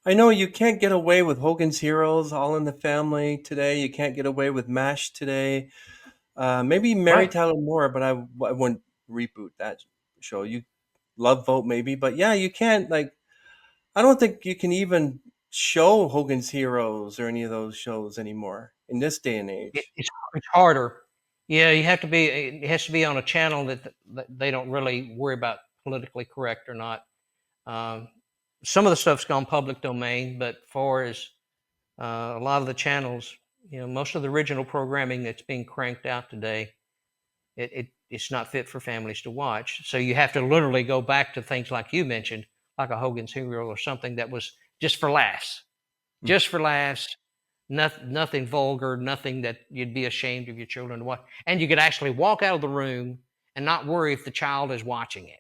I know you can't get away with Hogan's Heroes, All in the Family today. You can't get away with MASH today. Maybe Mary Right. Tyler Moore, but I wouldn't reboot that show. You Love Vote maybe, but yeah, you can't, like, I don't think you can even show Hogan's Heroes or any of those shows anymore in this day and age. It's harder. Yeah, you have to be. It has to be on a channel that they don't really worry about politically correct or not. Um, some of the stuff's gone public domain, but far as a lot of the channels, most of the original programming that's being cranked out today, it's not fit for families to watch. So you have to literally go back to things like you mentioned, like a Hogan's Hero or something that was just for laughs, Mm. just for laughs. Nothing vulgar, nothing that you'd be ashamed of your children to watch, and you could actually walk out of the room and not worry if the child is watching it.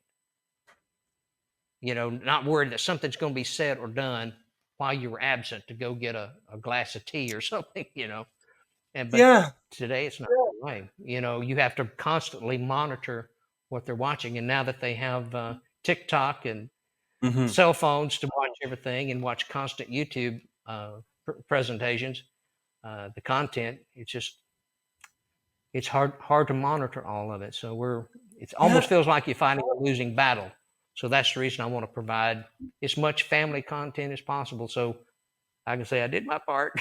Not worried that something's going to be said or done while you were absent to go get a glass of tea or something. But Yeah. today it's not that way. You have to constantly monitor what they're watching. And now that they have TikTok and Hmm. cell phones to watch everything and watch constant YouTube presentations, the content, it's hard to monitor all of it. So it almost Yeah. feels like you're fighting a losing battle. So that's the reason I want to provide as much family content as possible. So I can say I did my part.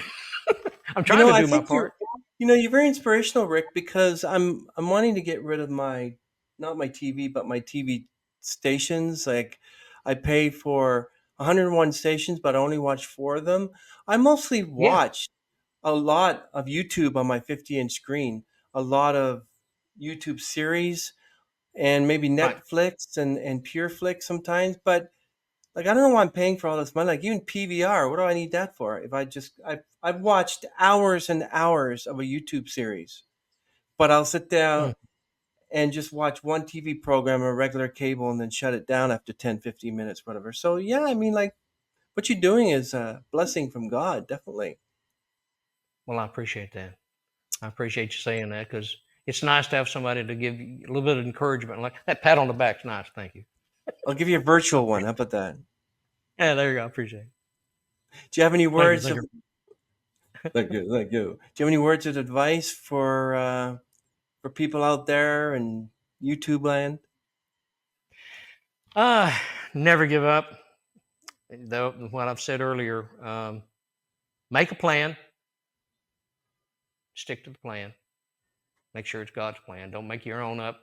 I'm trying to I do my think part. you're very inspirational, Rick, because I'm wanting to get rid of my not my TV, but my TV stations. Like I pay for 101 stations, but I only watch 4 of them. I mostly Yeah, watch a lot of YouTube on my 50-inch screen, a lot of YouTube series, and maybe right. Netflix and PureFlix sometimes. But like I don't know why I'm paying for all this money. Like even PVR, what do I need that for? If I've watched hours and hours of a YouTube series, but I'll sit Mm. down and just watch one TV program or regular cable and then shut it down after 10, 15 minutes, whatever. So yeah, I mean like what you're doing is a blessing from God, definitely. Well, I appreciate that. I appreciate you saying that because it's nice to have somebody to give you a little bit of encouragement. Like that pat on the back's nice. Thank you. I'll give you a virtual one. How about that? Yeah, there you go. I appreciate it. Do you have any Thank you. words Thank of you. thank you, thank you. Do you have any words of advice for people out there in YouTube land? Uh, Never give up. Though what I've said earlier, make a plan, stick to the plan, make sure it's God's plan. Don't make your own up.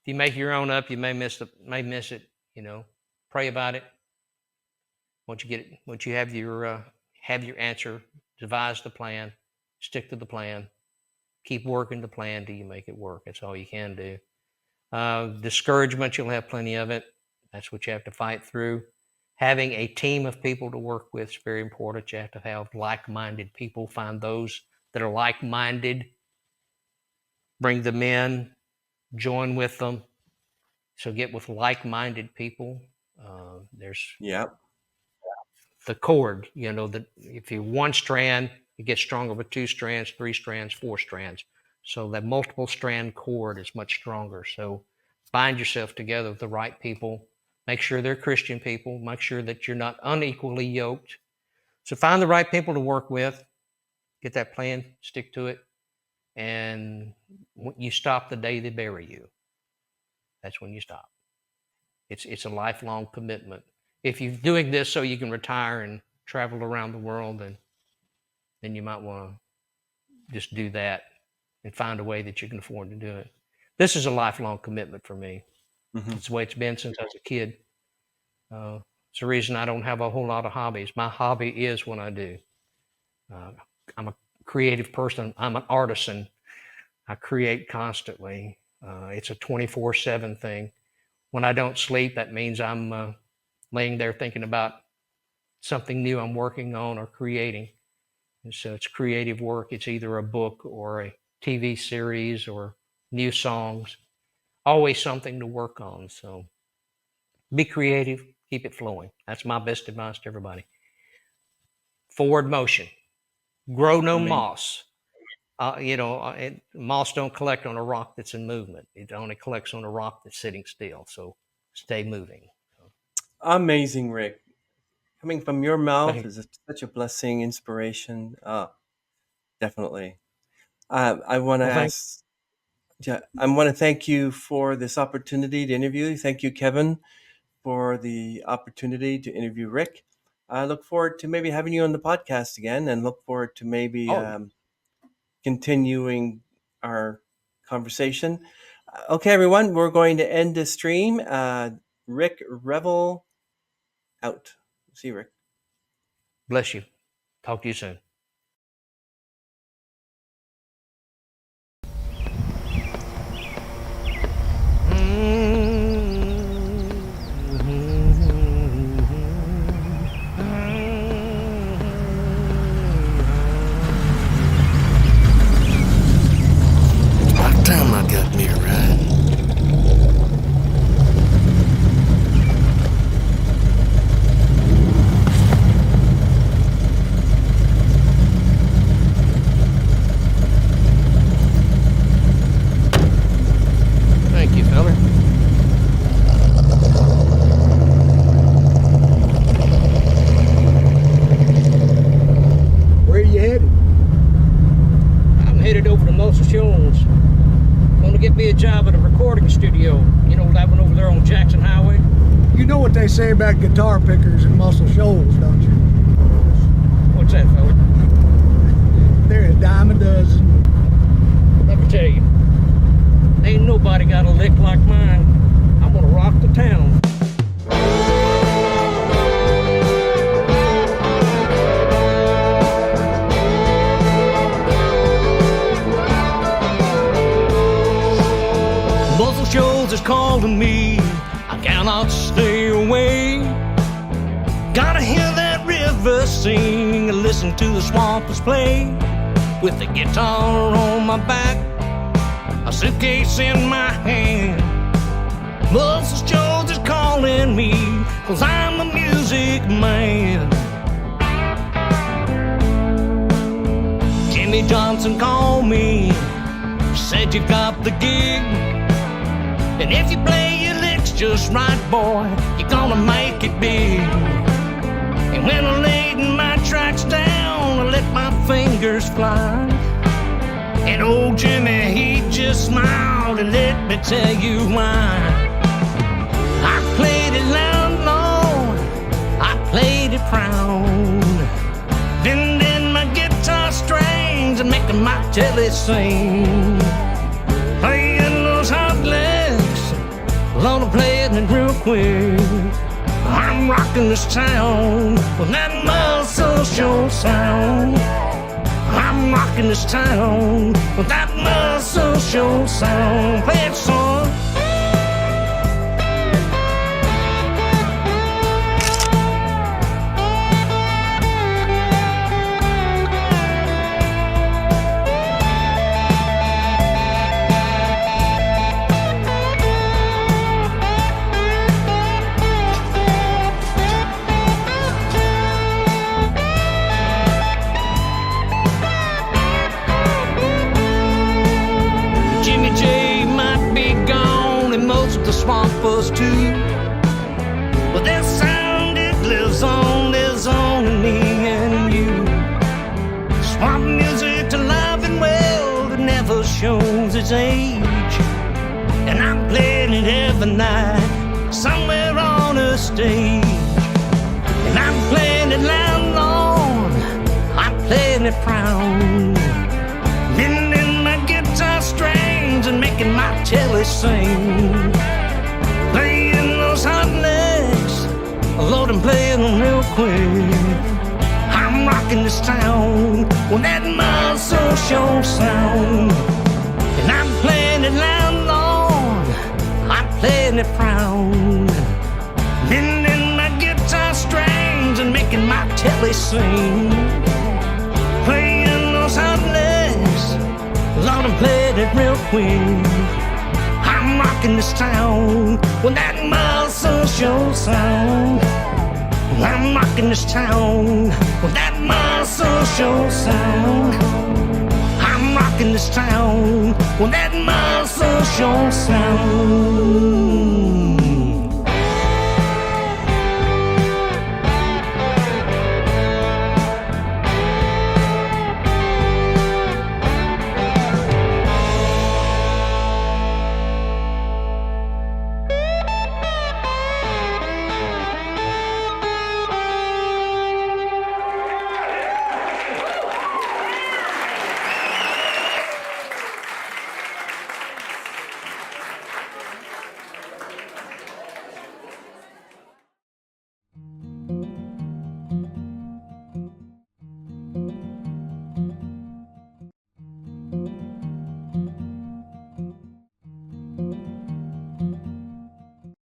If you make your own up, you may miss it. Pray about it. Once you have your answer, devise the plan, stick to the plan, keep working the plan till you make it work. That's all you can do. Discouragement, you'll have plenty of it. That's what you have to fight through. Having a team of people to work with is very important. You have to have like-minded people. Find those that are like-minded, bring them in, join with them. So get with like-minded people. There's Yeah. the cord. That if you're one strand, it gets stronger with two strands, three strands, four strands. So that multiple strand cord is much stronger. So bind yourself together with the right people. Make sure they're Christian people. Make sure that you're not unequally yoked. So find the right people to work with. Get that plan, stick to it, and you stop the day they bury you. That's when you stop. It's a lifelong commitment. If you're doing this so you can retire and travel around the world, then you might want to just do that and find a way that you can afford to do it. This is a lifelong commitment for me. Hmm. It's the way it's been since I was a kid. Uh, it's the reason I don't have a whole lot of hobbies. My hobby is what I do. Uh, I'm a creative person. I'm an artisan. I create constantly. It's a 24/7 thing. When I don't sleep, that means I'm laying there thinking about something new I'm working on or creating. And so it's creative work. It's either a book or a TV series or new songs. Always something to work on. So be creative, keep it flowing. That's my best advice to everybody. Forward motion. Grow no Amazing. moss. Moss don't collect on a rock that's in movement. It only collects on a rock that's sitting still. So stay moving. Amazing, Rick. Coming from your mouth Thank is such a blessing, inspiration. Definitely. I want to Well, thank ask. Yeah, I want to thank you for this opportunity to interview you. Thank you, Kevin, for the opportunity to interview Rick. I look forward to maybe having you on the podcast again, and look forward to maybe Oh, continuing our conversation. Okay, everyone, we're going to end this stream. Rick, Revel, out. See you, Rick. Bless you. Talk to you soon. About time I got me a ride. Thank you, feller. Where are you headed? I'm headed over to Muscle Shoals. Gonna get me a job at a recording studio. You know, that one over there on Jackson Highway? You know what they say about guitar pickers in Muscle Shoals, don't you? What's that, fella? They're a dime a dozen. Let me tell you, ain't nobody got a lick like mine. I'm gonna rock the town. Muscle Shoals is calling me. I cannot stay away. Gotta hear that river sing and listen to the swampers play. With the guitar on my back, a suitcase in my hand. Muscle Shoals is calling me, 'cause I'm a music man. Jimmy Johnson called me, said you got the gig. And if you play your licks just right, boy, you're gonna make it big. And when I laid my tracks down, I let my fingers fly. And old Jimmy, he just smiled and let me tell you why. I played it loud, Lord, I played it proud. Bending my guitar strings and making my telly sing. Playing those hot licks, Lord, I'm playing it real quick. I'm rocking this town with that Muscle Shoals sound. I'm rocking this town with that Muscle Shoals sound. Play it, son. The swampers too, but their sound, it lives on in me and you. Swamp music alive and well, it never shows its age. And I'm playing it every night, somewhere on a stage. And I'm playing it loud, Lord, I'm playing it proud. Bending my guitar strings and making my telly sing. Playing those hot licks, Lord, I'm playing them real quick. I'm rocking this town with that Muscle Shoals sound. And I'm playing it loud, Lord, I'm playing it proud. Bending my guitar strings and making my telly sing. Playing those hot licks, Lord, I'm playing it real quick. I'm rocking this town with that Muscle Shoals sound. I'm rocking this town with that Muscle Shoals sound. I'm rocking this town with that Muscle Shoals sound.